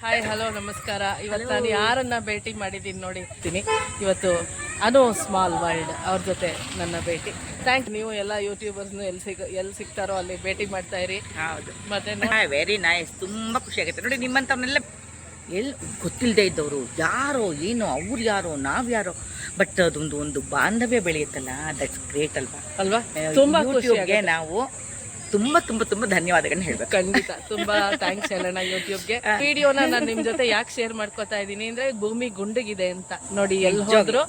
Hi hello ನಮಸ್ಕಾರ. ಇವತ್ತು ನಾನು ಯಾರನ್ನ ಭೇಟಿ ಮಾಡಿದ್ದೀನಿ ನೋಡಿರ್ತೀನಿ. ಇವತ್ತು ಅನು ಸ್ಮಾಲ್ ವರ್ಲ್ಡ್ ಅವ್ರ ಜೊತೆ ನನ್ನ ಭೇಟಿ. ನೀವು ಎಲ್ಲ ಯೂಟ್ಯೂಬರ್ಸ್ನು ಎಲ್ಲಿ ಸಿಗ್ತಾರೋ ಅಲ್ಲಿ ಭೇಟಿ ಮಾಡ್ತಾ ಇರಿ. ಹೌದು, ಮತ್ತೆ ವೆರಿ ನೈಸ್. ತುಂಬ ಖುಷಿ ಆಗುತ್ತೆ ನೋಡಿ, ನಿಮ್ಮಂಥವ್ರನ್ನೆಲ್ಲ ಎಲ್ಲಿ ಗೊತ್ತಿಲ್ಲದೆ ಇದ್ದವರು ಯಾರೋ ಏನೋ, ಅವ್ರು ಯಾರೋ ನಾವು ಯಾರೋ, ಬಟ್ ಅದೊಂದು ಬಾಂಧವ್ಯ ಬೆಳೆಯುತ್ತಲ್ಲ, ದಟ್ಸ್ ಗ್ರೇಟ್ ಅಲ್ವಾ? ತುಂಬಾ ಯೂಟ್ಯೂಬ್ಗೆ ನಾವು ತುಂಬ ತುಂಬ ತುಂಬ ಧನ್ಯವಾದಗಳನ್ನ ಹೇಳ್ಬೇಕು. ಖಂಡಿತ ತುಂಬಾ ಥ್ಯಾಂಕ್ಸ್ ಹೇಳೋಣ ಯೂಟ್ಯೂಬ್ಗೆ. ವಿಡಿಯೋನ ನಾನು ನಿಮ್ ಜೊತೆ ಯಾಕೆ ಶೇರ್ ಮಾಡ್ಕೋತಾ ಇದ್ದೀನಿ ಅಂದ್ರೆ, ಭೂಮಿ ಗುಂಡಗಿದೆ ಅಂತ ನೋಡಿ. ಎಲ್ಲಿ ಹೋದ್ರು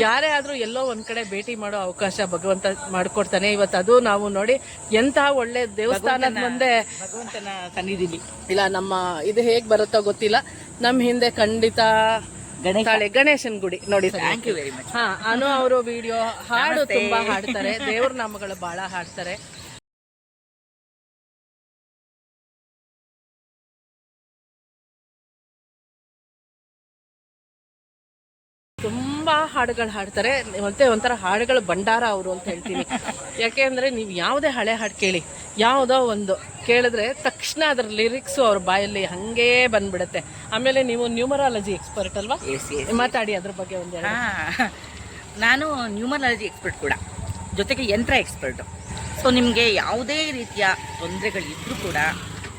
ಯಾರೇ ಆದ್ರೂ ಎಲ್ಲೋ ಒಂದ್ ಕಡೆ ಭೇಟಿ ಮಾಡೋ ಅವಕಾಶ ಭಗವಂತ ಮಾಡ್ಕೊಡ್ತಾನೆ. ಇವತ್ತು ಅದು ನಾವು ನೋಡಿ ಎಂತ ಒಳ್ಳೆ ದೇವಸ್ಥಾನದ ಮುಂದೆ ಭಗವಂತನ ಸನ್ನಿಧಿಲಿ ಇಲ್ಲ, ನಮ್ಮ ಇದು ಹೇಗ್ ಬರುತ್ತೋ ಗೊತ್ತಿಲ್ಲ, ನಮ್ ಹಿಂದೆ ಖಂಡಿತ ಗಣೇಶನ್ ಗುಡಿ ನೋಡಿ. Thank you very much. Anu ಅವರು ವಿಡಿಯೋ ಹಾಡು ತುಂಬಾ ಹಾಡ್ತಾರೆ, ದೇವ್ರ ನಾಮಗಳು ಬಹಳ ಹಾಡ್ತಾರೆ. ತುಂಬಾ ಹಾಡುಗಳು ಹಾಡ್ತಾರೆ, ಮತ್ತೆ ಒಂಥರ ಹಾಡುಗಳ ಭಂಡಾರ ಅವರು ಅಂತ ಹೇಳ್ತೀನಿ. ಯಾಕೆ ಅಂದ್ರೆ ನೀವು ಯಾವುದೇ ಹಳೆ ಹಾಡು ಕೇಳಿ, ಯಾವುದೋ ಒಂದು ಕೇಳಿದ್ರೆ ತಕ್ಷಣ ಅದರ ಲಿರಿಕ್ಸು ಅವ್ರ ಬಾಯಲ್ಲಿ ಹಂಗೇ ಬಂದ್ಬಿಡುತ್ತೆ. ಆಮೇಲೆ ನೀವು ನ್ಯೂಮರಾಲಜಿ ಎಕ್ಸ್ಪರ್ಟ್ ಅಲ್ವಾ? ಮಾತಾಡಿ ಅದ್ರ ಬಗ್ಗೆ ಒಂದೆರಡು. ನಾನು ನ್ಯೂಮರಾಲಜಿ ಎಕ್ಸ್ಪರ್ಟ್ ಕೂಡ, ಜೊತೆಗೆ ಯಂತ್ರ ಎಕ್ಸ್ಪರ್ಟು. ಸೊ ನಿಮಗೆ ಯಾವುದೇ ರೀತಿಯ ತೊಂದರೆಗಳಿದ್ರೂ ಕೂಡ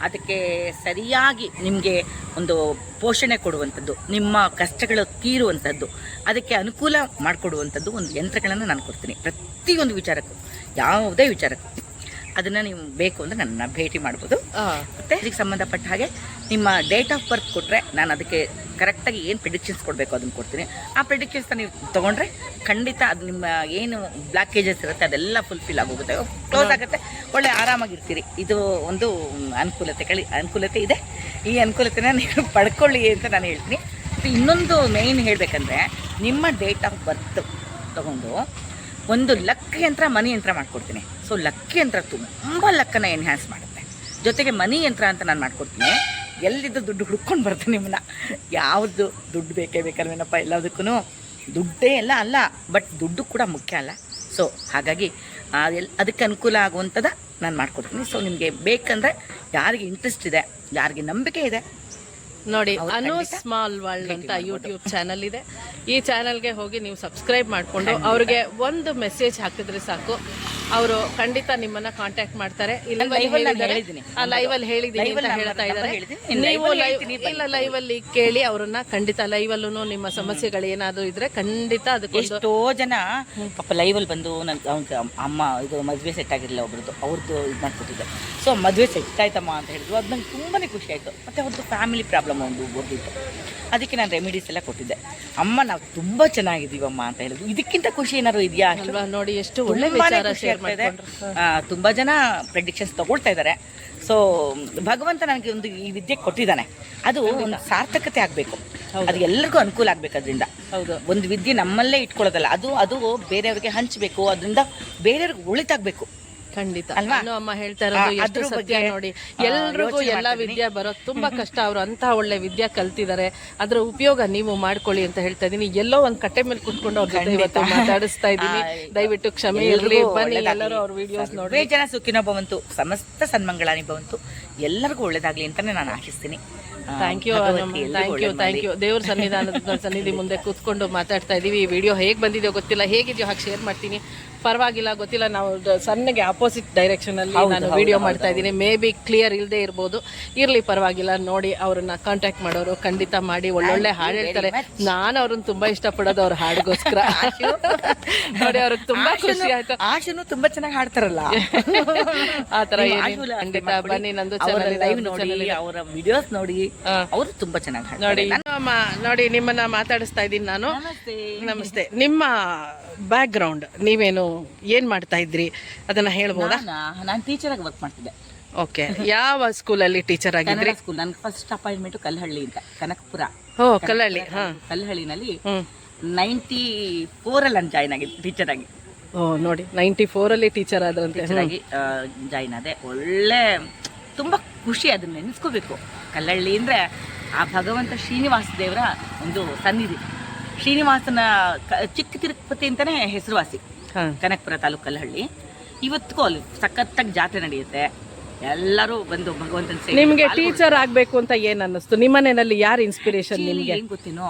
ಅದಕ್ಕೆ ಸರಿಯಾಗಿ ನಿಮಗೆ ಒಂದು ಪೋಷಣೆ ಕೊಡುವಂಥದ್ದು, ನಿಮ್ಮ ಕಷ್ಟಗಳು ತೀರುವಂಥದ್ದು, ಅದಕ್ಕೆ ಅನುಕೂಲ ಮಾಡಿಕೊಡುವಂಥದ್ದು ಒಂದು ಯಂತ್ರಗಳನ್ನು ನಾನು ಕೊಡ್ತೀನಿ. ಪ್ರತಿಯೊಂದು ವಿಚಾರಕ್ಕೂ, ಯಾವುದೇ ವಿಚಾರಕ್ಕೂ ಅದನ್ನು ನೀವು ಬೇಕು ಅಂದರೆ ನನ್ನ ಭೇಟಿ ಮಾಡ್ಬೋದು. ಮತ್ತು ಇದಕ್ಕೆ ಸಂಬಂಧಪಟ್ಟ ಹಾಗೆ ನಿಮ್ಮ ಡೇಟ್ ಆಫ್ ಬರ್ತ್ ಕೊಟ್ಟರೆ ನಾನು ಅದಕ್ಕೆ ಕರೆಕ್ಟಾಗಿ ಏನು ಪ್ರಿಡಿಕ್ಷನ್ಸ್ ಕೊಡಬೇಕು ಅದನ್ನು ಕೊಡ್ತೀನಿ. ಆ ಪ್ರಿಡಿಕ್ಷನ್ಸ್ನ ನೀವು ತೊಗೊಂಡ್ರೆ ಖಂಡಿತ ಅದು ನಿಮ್ಮ ಏನು ಬ್ಲಾಕೇಜಸ್ ಇರುತ್ತೆ ಅದೆಲ್ಲ ಫುಲ್ಫಿಲ್ ಆಗೋಗುತ್ತೆ, ಕ್ಲೋಸ್ ಆಗುತ್ತೆ, ಒಳ್ಳೆ ಆರಾಮಾಗಿರ್ತೀರಿ. ಇದು ಒಂದು ಅನುಕೂಲತೆ ಇದೆ. ಈ ಅನುಕೂಲತೆನ ನೀವು ಪಡ್ಕೊಳ್ಳಿ ಅಂತ ನಾನು ಹೇಳ್ತೀನಿ. ಇನ್ನೊಂದು ಮೇಯ್ನ್ ಹೇಳಬೇಕಂದ್ರೆ, ನಿಮ್ಮ ಡೇಟ್ ಆಫ್ ಬರ್ತ್ ತೊಗೊಂಡು ಒಂದು ಲಕ್ ಯಂತ್ರ, ಮನಿ ಯಂತ್ರ ಮಾಡ್ಕೊಡ್ತೀನಿ. ಸೊ ಲಕ್ ಯಂತ್ರ ತುಂಬ ಲಕ್ಕನ್ನು ಎನ್ಹ್ಯಾನ್ಸ್ ಮಾಡುತ್ತೆ. ಜೊತೆಗೆ ಮನಿ ಯಂತ್ರ ಅಂತ ನಾನು ಮಾಡ್ಕೊಡ್ತೀನಿ. ಎಲ್ಲಿದ್ದು ದುಡ್ಡು ಹುಡ್ಕೊಂಡು ಬರ್ತೀನಿ ನಿಮ್ಮನ್ನ. ಯಾವುದು ದುಡ್ಡು ಬೇಕಲ್ವೇನಪ್ಪ, ಎಲ್ಲದಕ್ಕೂ ದುಡ್ಡೇ ಎಲ್ಲ ಅಲ್ಲ, ಬಟ್ ದುಡ್ಡು ಕೂಡ ಮುಖ್ಯ ಅಲ್ಲ. ಸೊ ಹಾಗಾಗಿ ಅದಕ್ಕೆ ಅನುಕೂಲ ಆಗುವಂಥದ್ದು ನಾನು ಮಾಡ್ಕೊಡ್ತೀನಿ. ಸೊ ನಿಮಗೆ ಬೇಕಂದರೆ, ಯಾರಿಗೆ ಇಂಟ್ರೆಸ್ಟ್ ಇದೆ, ಯಾರಿಗೆ ನಂಬಿಕೆ ಇದೆ ನೋಡಿ, ಅನು ಸ್ಮಾಲ್ ವರ್ಲ್ಡ್ ಅಂತ ಯೂಟ್ಯೂಬ್ ಚಾನಲ್ ಇದೆ. ಈ ಚಾನಲ್ಗೆ ಹೋಗಿ ನೀವು ಸಬ್ಸ್ಕ್ರೈಬ್ ಮಾಡಿಕೊಂಡು ಅವ್ರಿಗೆ ಒಂದು ಮೆಸೇಜ್ ಹಾಕಿದ್ರೆ ಸಾಕು, ಅವರು ಖಂಡಿತ ನಿಮ್ಮನ್ನ ಕಾಂಟ್ಯಾಕ್ಟ್ ಮಾಡ್ತಾರೆ. ಲೈವ್ ಅಲ್ಲಿ ಹೇಳಿದೀನಿ ಅಂತ ಹೇಳ್ತಾ ಇದ್ದಾರೆ. ನೀವು ಲೈವ್ ಅಲ್ಲಿ ಕೇಳಿ ಅವ್ರನ್ನ, ಖಂಡಿತ ಲೈವ್ ಅಲ್ಲೂ ನಿಮ್ಮ ಸಮಸ್ಯೆಗಳು ಏನಾದ್ರು ಇದ್ರೆ ಖಂಡಿತ ಅದಕ್ಕೆ. ಎಷ್ಟೋ ಜನ ಪಾಪ ಲೈವ್ ಅಲ್ಲಿ ಬಂದು ಅಮ್ಮ ಇದು ಮದುವೆ ಸೆಟ್ ಆಗಿರಲಿಲ್ಲ ಒಬ್ರದ್ದು, ಅವ್ರದ್ದು ಇದು ಮಾಡ್ಕೊಟ್ಟಿದ್ದೆ. ಸೊ ಮದುವೆ ಸೆಟ್ ಆಯ್ತಮ್ಮ ಅಂತ ಹೇಳಿದ್ರು, ಅದು ನಂಗೆ ತುಂಬಾ ಖುಷಿ ಆಯಿತು. ಮತ್ತು ಅವ್ರದ್ದು ಫ್ಯಾಮಿಲಿ ಪ್ರಾಬ್ಲಮ್ ಒಂದು ಓದಿತ್ತು, ಅದಕ್ಕೆ ನಾನು ರೆಮಿಡೀಸ್ ಎಲ್ಲ ಕೊಟ್ಟಿದ್ದೆ. ಅಮ್ಮ ನಾವು ತುಂಬ ಚೆನ್ನಾಗಿದ್ದೀವಮ್ಮ ಅಂತ ಹೇಳಿದ್ರು. ಇದಕ್ಕಿಂತ ಖುಷಿ ಏನಾದ್ರು ಇದೆಯಾ? ನೋಡಿ ಎಷ್ಟು ಒಳ್ಳೆ ವಿಚಾರ ಶೇರ್ ಮಾಡ್ತಾ ಇದೆ. ತುಂಬ ಜನ ಪ್ರೆಡಿಕ್ಷನ್ಸ್ ತಗೊಳ್ತಾ ಇದ್ದಾರೆ. ಸೊ ಭಗವಂತ ನನಗೆ ಒಂದು ಈ ವಿದ್ಯೆ ಕೊಟ್ಟಿದ್ದಾನೆ, ಅದು ಒಂದು ಸಾರ್ಥಕತೆ ಆಗಬೇಕು, ಅದು ಎಲ್ಲರಿಗೂ ಅನುಕೂಲ ಆಗಬೇಕು. ಅದರಿಂದ ಒಂದು ವಿದ್ಯೆ ನಮ್ಮಲ್ಲೇ ಇಟ್ಕೊಳ್ಳೋದಲ್ಲ, ಅದು ಬೇರೆಯವ್ರಿಗೆ ಹಂಚಬೇಕು, ಅದರಿಂದ ಬೇರೆಯವ್ರಿಗೆ ಒಳಿತಾಗಬೇಕು. ಖಂಡಿತ ಅಲ್ವಾ? ಅಮ್ಮ ಹೇಳ್ತಾ ಇರೋದು ಎಷ್ಟು ಸತ್ಯ ನೋಡಿ. ಎಲ್ರಿಗೂ ಎಲ್ಲಾ ವಿದ್ಯೆ ಬರೋದು ತುಂಬಾ ಕಷ್ಟ. ಅವ್ರು ಅಂತ ಒಳ್ಳೆ ವಿದ್ಯೆ ಕಲ್ತಿದ್ದಾರೆ, ಅದ್ರ ಉಪಯೋಗ ನೀವು ಮಾಡ್ಕೊಳ್ಳಿ ಅಂತ ಹೇಳ್ತಾ ಇದೀನಿ. ಎಲ್ಲೋ ಒಂದ್ ಕಟ್ಟೆ ಮೇಲೆ ಕುತ್ಕೊಂಡು ಅವ್ರ ಜೊತೆ ಇವತ್ತು ಮಾತಾಡಿಸ್ತಾ ಇದ್ದೀನಿ. ದಯವಿಟ್ಟು ಕ್ಷಮೆ ಇರಲಿ, ಬನ್ನಿ ಎಲ್ಲರೂ ಅವ್ರ ವಿಡಿಯೋಸ್ ನೋಡಿ. ಜನ ಸುಖಿನೋ ಭವಂತು, ಸಮಸ್ತ ಸನ್ಮಂಗಳಾನಿ ಭವಂತು, ಎಲ್ಲರಿಗೂ ಒಳ್ಳೇದಾಗ್ಲಿ ಅಂತಾನೆ ನಾನು ಆಶಿಸ್ತೀನಿ. Thank you. ದೇವ್ರ ಸನ್ನಿಧಿ ಮುಂದೆ ಕೂತ್ಕೊಂಡು ಮಾತಾಡ್ತಾ ಇದೀವಿ. ಈ ವಿಡಿಯೋ ಹೇಗೆ ಬಂದಿದೆಯೋ ಗೊತ್ತಿಲ್ಲ, ಹೇಗಿದೆಯೋ ಹಾಗೆ ಶೇರ್ ಮಾಡ್ತೀನಿ. ಪರವಾಗಿಲ್ಲ, ಗೊತ್ತಿಲ್ಲ, ನಾವು ಸಣ್ಣಗೆ ಆಪೋಸಿಟ್ ಡೈರೆಕ್ಷನ್ ಅಲ್ಲಿ ನಾನು ವಿಡಿಯೋ ಮಾಡ್ತಾ ಇದ್ದೀನಿ. ಮೇ ಬಿ ಕ್ಲಿಯರ್ ಇಲ್ಲದೆ ಇರ್ಬೋದು, ಇರ್ಲಿ ಪರವಾಗಿಲ್ಲ. ನೋಡಿ, ಅವ್ರನ್ನ ಕಾಂಟ್ಯಾಕ್ಟ್ ಮಾಡೋರು ಖಂಡಿತ ಮಾಡಿ. ಒಳ್ಳೊಳ್ಳೆ ಹಾಡು ಹೇಳ್ತಾರೆ. ನಾನು ಅವ್ರನ್ನ ತುಂಬಾ ಇಷ್ಟಪಡೋದು ಅವ್ರ ಹಾಡಿಗೋಸ್ಕರ. ನೋಡಿ, ಅವ್ರಿಗೆ ತುಂಬಾ ಖುಷಿ ಆಯ್ತು. ಆಶನು ತುಂಬಾ ಚೆನ್ನಾಗಿ ಹಾಡ್ತಾರಲ್ಲ, ಆತರ ಖಂಡಿತ ಬನ್ನಿ. ನಂದು ಚಾನಲ್ ಅವರ ವಿಡಿಯೋಸ್ ನೋಡಿ, ಅವರು ತುಂಬಾ ಚೆನ್ನಾಗಿ ನೋಡಿ. ನೋಡಿ, ನಿಮ್ಮನ್ನ ಮಾತಾಡಿಸ್ತಾ ಇದ್ದೀನಿ ನಾನು. ನಮಸ್ತೆ. ನಿಮ್ಮ ಬ್ಯಾಕ್ ಗ್ರೌಂಡ್, ನೀವೇನು ಏನ್ ಮಾಡ್ತಾ ಇದ್ರಿ ಅದನ್ನ ಹೇಳ್ಬೋದಾ? ನಾನು ಟೀಚರ್ ಆಗಿ ವರ್ಕ್ ಮಾಡ್ತಿದ್ದೆ. ಓಕೆ, ಯಾವ ಸ್ಕೂಲಲ್ಲಿ ಟೀಚರ್ ಆಗಿದ್ರಿ? ಸ್ಕೂಲ್. ನನ್ನ ಫಸ್ಟ್ ಅಪಾಯಿಂಟ್ಮೆಂಟ್ ಕಲ್ಲಹಳ್ಳಿ ಅಂತ, ಕನಕಪುರ. ಕಲ್ಲಹಳ್ಳಿ. ಕಲ್ಲಹಳ್ಳಿನಲ್ಲಿ 94 ನಾನು ಜಾಯ್ನ್ ಆಗಿದ್ದೆ ಟೀಚರ್ ಆಗಿ. ನೋಡಿ, 94 ಅಲ್ಲಿ ಟೀಚರ್ ಆದ್ರಂತೆ. ಜಾಯ್ನ್ ಆದೆ. ಒಳ್ಳೆ ತುಂಬ ಖುಷಿ, ಅದನ್ನ ನೆನೆಸ್ಕೋಬೇಕು. ಕಲ್ಲಹಳ್ಳಿ ಅಂದರೆ ಆ ಭಗವಂತ ಶ್ರೀನಿವಾಸ ದೇವರ ಒಂದು ಸನ್ನಿಧಿ. ಶ್ರೀನಿವಾಸನ ಚಿಕ್ಕ ತಿರುಪತಿ ಅಂತಲೇ ಹೆಸರುವಾಸಿ ಕನಕಪುರ ತಾಲೂಕು ಕಲ್ಲಹಳ್ಳಿ. ಇವತ್ತಿಗೂ ಅಲ್ಲಿ ಸಖತ್ತಾಗಿ ಜಾತ್ರೆ ನಡೆಯುತ್ತೆ. ಎಲ್ಲರೂ ಬಂದು ಭಗವಂತನ ಸೇವೆ ನಿಮ್ಗೆ ಟೀಚರ್ ಆಗ್ಬೇಕು ಅಂತ ಏನ್ ಅನ್ನಿಸ್ತು? ನಿಮ್ಮನೆಯಲ್ಲಿ ಯಾರು ಇನ್ಸ್ಪಿರೇಷನ್ ನಿಮ್ಗೆ? ಏನು ಗೊತ್ತೇನೋ,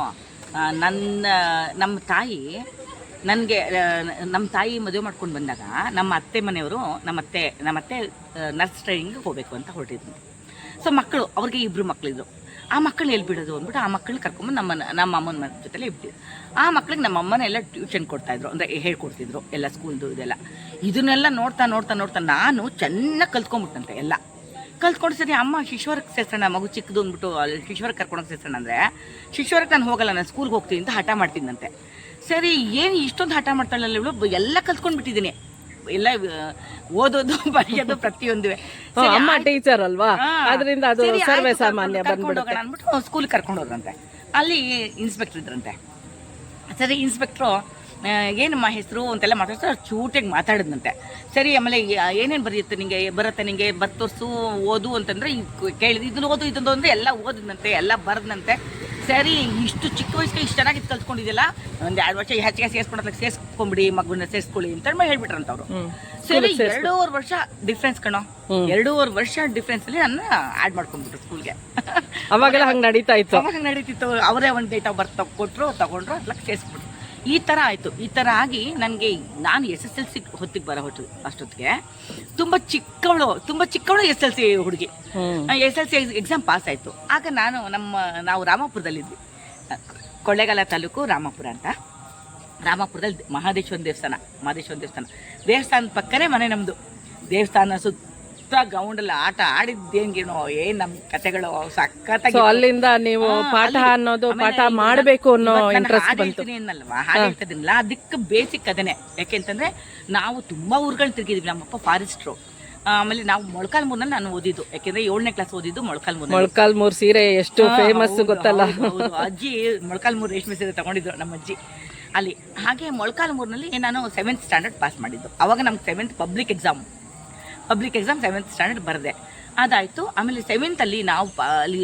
ನಮ್ಮ ತಾಯಿ ನನಗೆ ನಮ್ಮ ತಾಯಿ ಮದುವೆ ಮಾಡ್ಕೊಂಡು ಬಂದಾಗ ನಮ್ಮ ಅತ್ತೆ ಮನೆಯವರು ನಮ್ಮತ್ತೆ ನರ್ಸ್ ಟ್ರೈನಿಂಗ್ ಹೋಗಬೇಕು ಅಂತ ಹೊರಟಿದ್ರು. ಸೊ ಮಕ್ಕಳು ಅವ್ರಿಗೆ 2 ಮಕ್ಕಳಿದ್ರು. ಆ ಮಕ್ಕಳು ಎಲ್ಲಿ ಬಿಡೋದು ಅಂದ್ಬಿಟ್ಟು ಆ ಮಕ್ಕಳನ್ನ ಕರ್ಕೊಂಬಂದು ನಮ್ಮ ಅಮ್ಮನ ಜೊತೆಲೆ ಇಬ್ಬಿದ್ರು. ಆ ಮಕ್ಳಿಗೆ ನಮ್ಮ ಅಮ್ಮನೆಲ್ಲ ಟ್ಯೂಷನ್ ಕೊಡ್ತಾಯಿದ್ರು, ಅಂದರೆ ಹೇಳ್ಕೊಡ್ತಿದ್ರು ಎಲ್ಲ ಸ್ಕೂಲ್ದು ಇದೆಲ್ಲ. ಇದನ್ನೆಲ್ಲ ನೋಡ್ತಾ ನಾನು ಚೆನ್ನಾಗಿ ಕಲ್ತ್ಕೊಂಡ್ಬಿಟ್ಟಂತೆ ಎಲ್ಲ ಕಲ್ತ್ಕೊಂಡು. ಸರಿ ಅಮ್ಮ ಶಿಶ್ವರಕ್ಕೆ ಸೇರ್ಸೋಣ, ಮಗು ಚಿಕ್ಕದು ಅಂದ್ಬಿಟ್ಟು ಅಲ್ಲಿ ಶಿಶ್ವರಕ್ಕೆ ಕರ್ಕೊಂಡೋಗಿ ಸೇರ್ಸೋಣ ಅಂದರೆ ಶಿಶ್ವರಕ್ಕೆ ನಾನು ಹೋಗಲ್ಲ, ನಾನು ಸ್ಕೂಲ್ಗೆ ಹೋಗ್ತೀನಿ ಅಂತ ಹಠ ಮಾಡ್ತೀನಂತೆ. ಸರಿ ಏನು ಇಷ್ಟೊಂದು ಹಠ ಮಾಡ್ತಾಳಲ್ಲ ಇವಳು, ಎಲ್ಲ ಕಲ್ತ್ಕೊಂಡ್ಬಿಟ್ಟಿದ್ದೀನಿ, ಎಲ್ಲ ಓದೋದು ಬರೆಯೋದು ಪ್ರತಿಯೊಂದು. ಅಮ್ಮ ಟೀಚರ್ ಅಲ್ವಾ, ಅದರಿಂದ ಅದು ಸರ್ವೇ ಸಾಮಾನ್ಯ ಬಂದ್ಬಿಡುತ್ತೆ ಅಂದ್ಬಿಟ್ಟು ಸ್ಕೂಲ್ಗೆ ಕರ್ಕೊಂಡು ಹೋದ್ರಂತೆ. ಅಲ್ಲಿ ಇನ್ಸ್ಪೆಕ್ಟರ್ ಇದ್ರಂತೆ. ಸರಿ ಇನ್ಸ್ಪೆಕ್ಟ್ರು ಏನಮ್ಮ ಹೆಸರು ಅಂತೆಲ್ಲ ಮಾತಾಡ್ತಾರೆ, ಚೂಟಿಗೆ ಮಾತಾಡಿದ್ನಂತೆ. ಸರಿ ಆಮೇಲೆ ಏನೇನು ಬರುತ್ತೆ ನಿಂಗೆ ತೋರಿಸು ಓದು ಅಂತಂದರೆ ಕೇಳಿದ್ರು. ಇದನ್ನು ಓದು ಇದೊಂದು ಅಂದರೆ ಎಲ್ಲ ಓದಿದ್ನಂತೆ, ಎಲ್ಲ ಬರೆದ್ನಂತೆ. ಸರಿ ಇಷ್ಟು ಚಿಕ್ಕ ವಯಸ್ಸಿಗೆ ಇಷ್ಟು ಚೆನ್ನಾಗಿ ಕಲ್ತ್ಕೊಂಡಿದ್ದಿಲ್ಲ, ಒಂದು 2 ವರ್ಷ ಹೆಚ್ಚಿಗೆ ಸೇರಿಸ್ಕೊಂಡ್ಬಿಡಿ, ಮಗುನ ಸೇರಿಸ್ಕೊಳ್ಳಿ ಅಂತ ಹೇಳ್ಬಿಟ್ರಂತ ಅವರು. ಸರಿ 2.5 ವರ್ಷ ಡಿಫ್ರೆನ್ಸ್ ಕಣೋ, 2.5 ವರ್ಷ ಡಿಫ್ರೆನ್ಸ್ ಅಲ್ಲಿ ನನ್ನ ಆಡ್ ಮಾಡ್ಕೊಂಡ್ಬಿಟ್ರು ಸ್ಕೂಲ್ಗೆ. ಅವಾಗೆಲ್ಲ ಹಂಗೆ ನಡೀತಾ ಇತ್ತು. ಅವಾಗ ನಡೀತಿತ್ತು. ಅವರೇ ಒಂದು ಡೇಟ್ ಆಫ್ ಬರ್ತ್ ತಗೊಂಡ್ರು ಅದ್ಲಕ್ಕೆ ಸೇರಿಸ್ಬಿಟ್ರು. ಈ ಥರ ಆಯಿತು. ಈ ಥರ ಆಗಿ ನನಗೆ ನಾನು SSLC ಹೊತ್ತಿಗೆ ಅಷ್ಟೊತ್ತಿಗೆ ತುಂಬ ಚಿಕ್ಕವಳು SSLC ಹುಡುಗಿ. SSLC ಎಕ್ಸಾಮ್ ಪಾಸ್ ಆಯಿತು. ಆಗ ನಾವು ರಾಮಾಪುರದಲ್ಲಿದ್ವಿ, ಕೊಳ್ಳೇಗಾಲ ತಾಲೂಕು ರಾಮಾಪುರ ಅಂತ. ರಾಮಾಪುರದಲ್ಲಿ ಮಹದೇಶ್ವರ ದೇವಸ್ಥಾನದ ಪಕ್ಕನೇ ಮನೆ ನಮ್ಮದು. ದೇವಸ್ಥಾನ ಸುತ್ತ ಗ್ರೌಂಡಲ್ಲಿ ಆಟ ಆಡಿದ್ದೇನೋ ನಮ್ಮ ಕತೆಗಳು ಸಖತ್ತಾಗಿ. ಅಲ್ಲಿಂದ ನೀವು ಪಾಠ ಮಾಡಬೇಕು ಅನ್ನೋ ಇಂಟ್ರೆಸ್ಟ್ ಬಂತು ಅನ್ನಲ್ವಾ, ಹಾಡು ಹೇಳ್ತಿದ್ದೀನಲ್ಲ, ಅದಕ್ಕೆ ಬೇಸಿಕ್ ಅದನ್ನೇ. ಯಾಕೆಂತಂದ್ರೆ ನಾವು ತುಂಬಾ ಊರುಗಳನ್ನ ತಿರುಗಿದ್ವಿ. ನಮ್ಮಪ್ಪ ಫಾರೆಸ್ಟ್ರು. ಆಮೇಲೆ ನಾವು ಮೊಳಕಾಲ್ಮೂರ್ನಲ್ಲಿ ನಾನು ಓದಿದ್ದು, ಯಾಕೆಂದ್ರೆ 7ನೇ ಕ್ಲಾಸ್ ಓದಿದ್ದು ಮೊಳಕಾಲ್ಮೂರ್ ಸೀರೆ ಎಷ್ಟು ಫೇಮಸ್ ಗೊತ್ತಲ್ಲ. ಅಜ್ಜಿ ಮೊಳಕಾಲ್ಮೂರ್ ರೇಷ್ಮೆ ಸೀರೆ ತಗೊಂಡಿದ್ರು ನಮ್ಮ ಅಜ್ಜಿ ಅಲ್ಲಿ. ಹಾಗೆ ಮೊಳಕಾಲ್ಮೂರ್ನಲ್ಲಿ ನಾನು 7th ಸ್ಟ್ಯಾಂಡರ್ಡ್ ಪಾಸ್ ಮಾಡಿದ್ದು. ಅವಾಗ ನಮ್ಗೆ 7th public exam 7th standard ಬರದೆ ಅದಾಯಿತು. ಆಮೇಲೆ 7th ಅಲ್ಲಿ ನಾವು ಅಲ್ಲಿ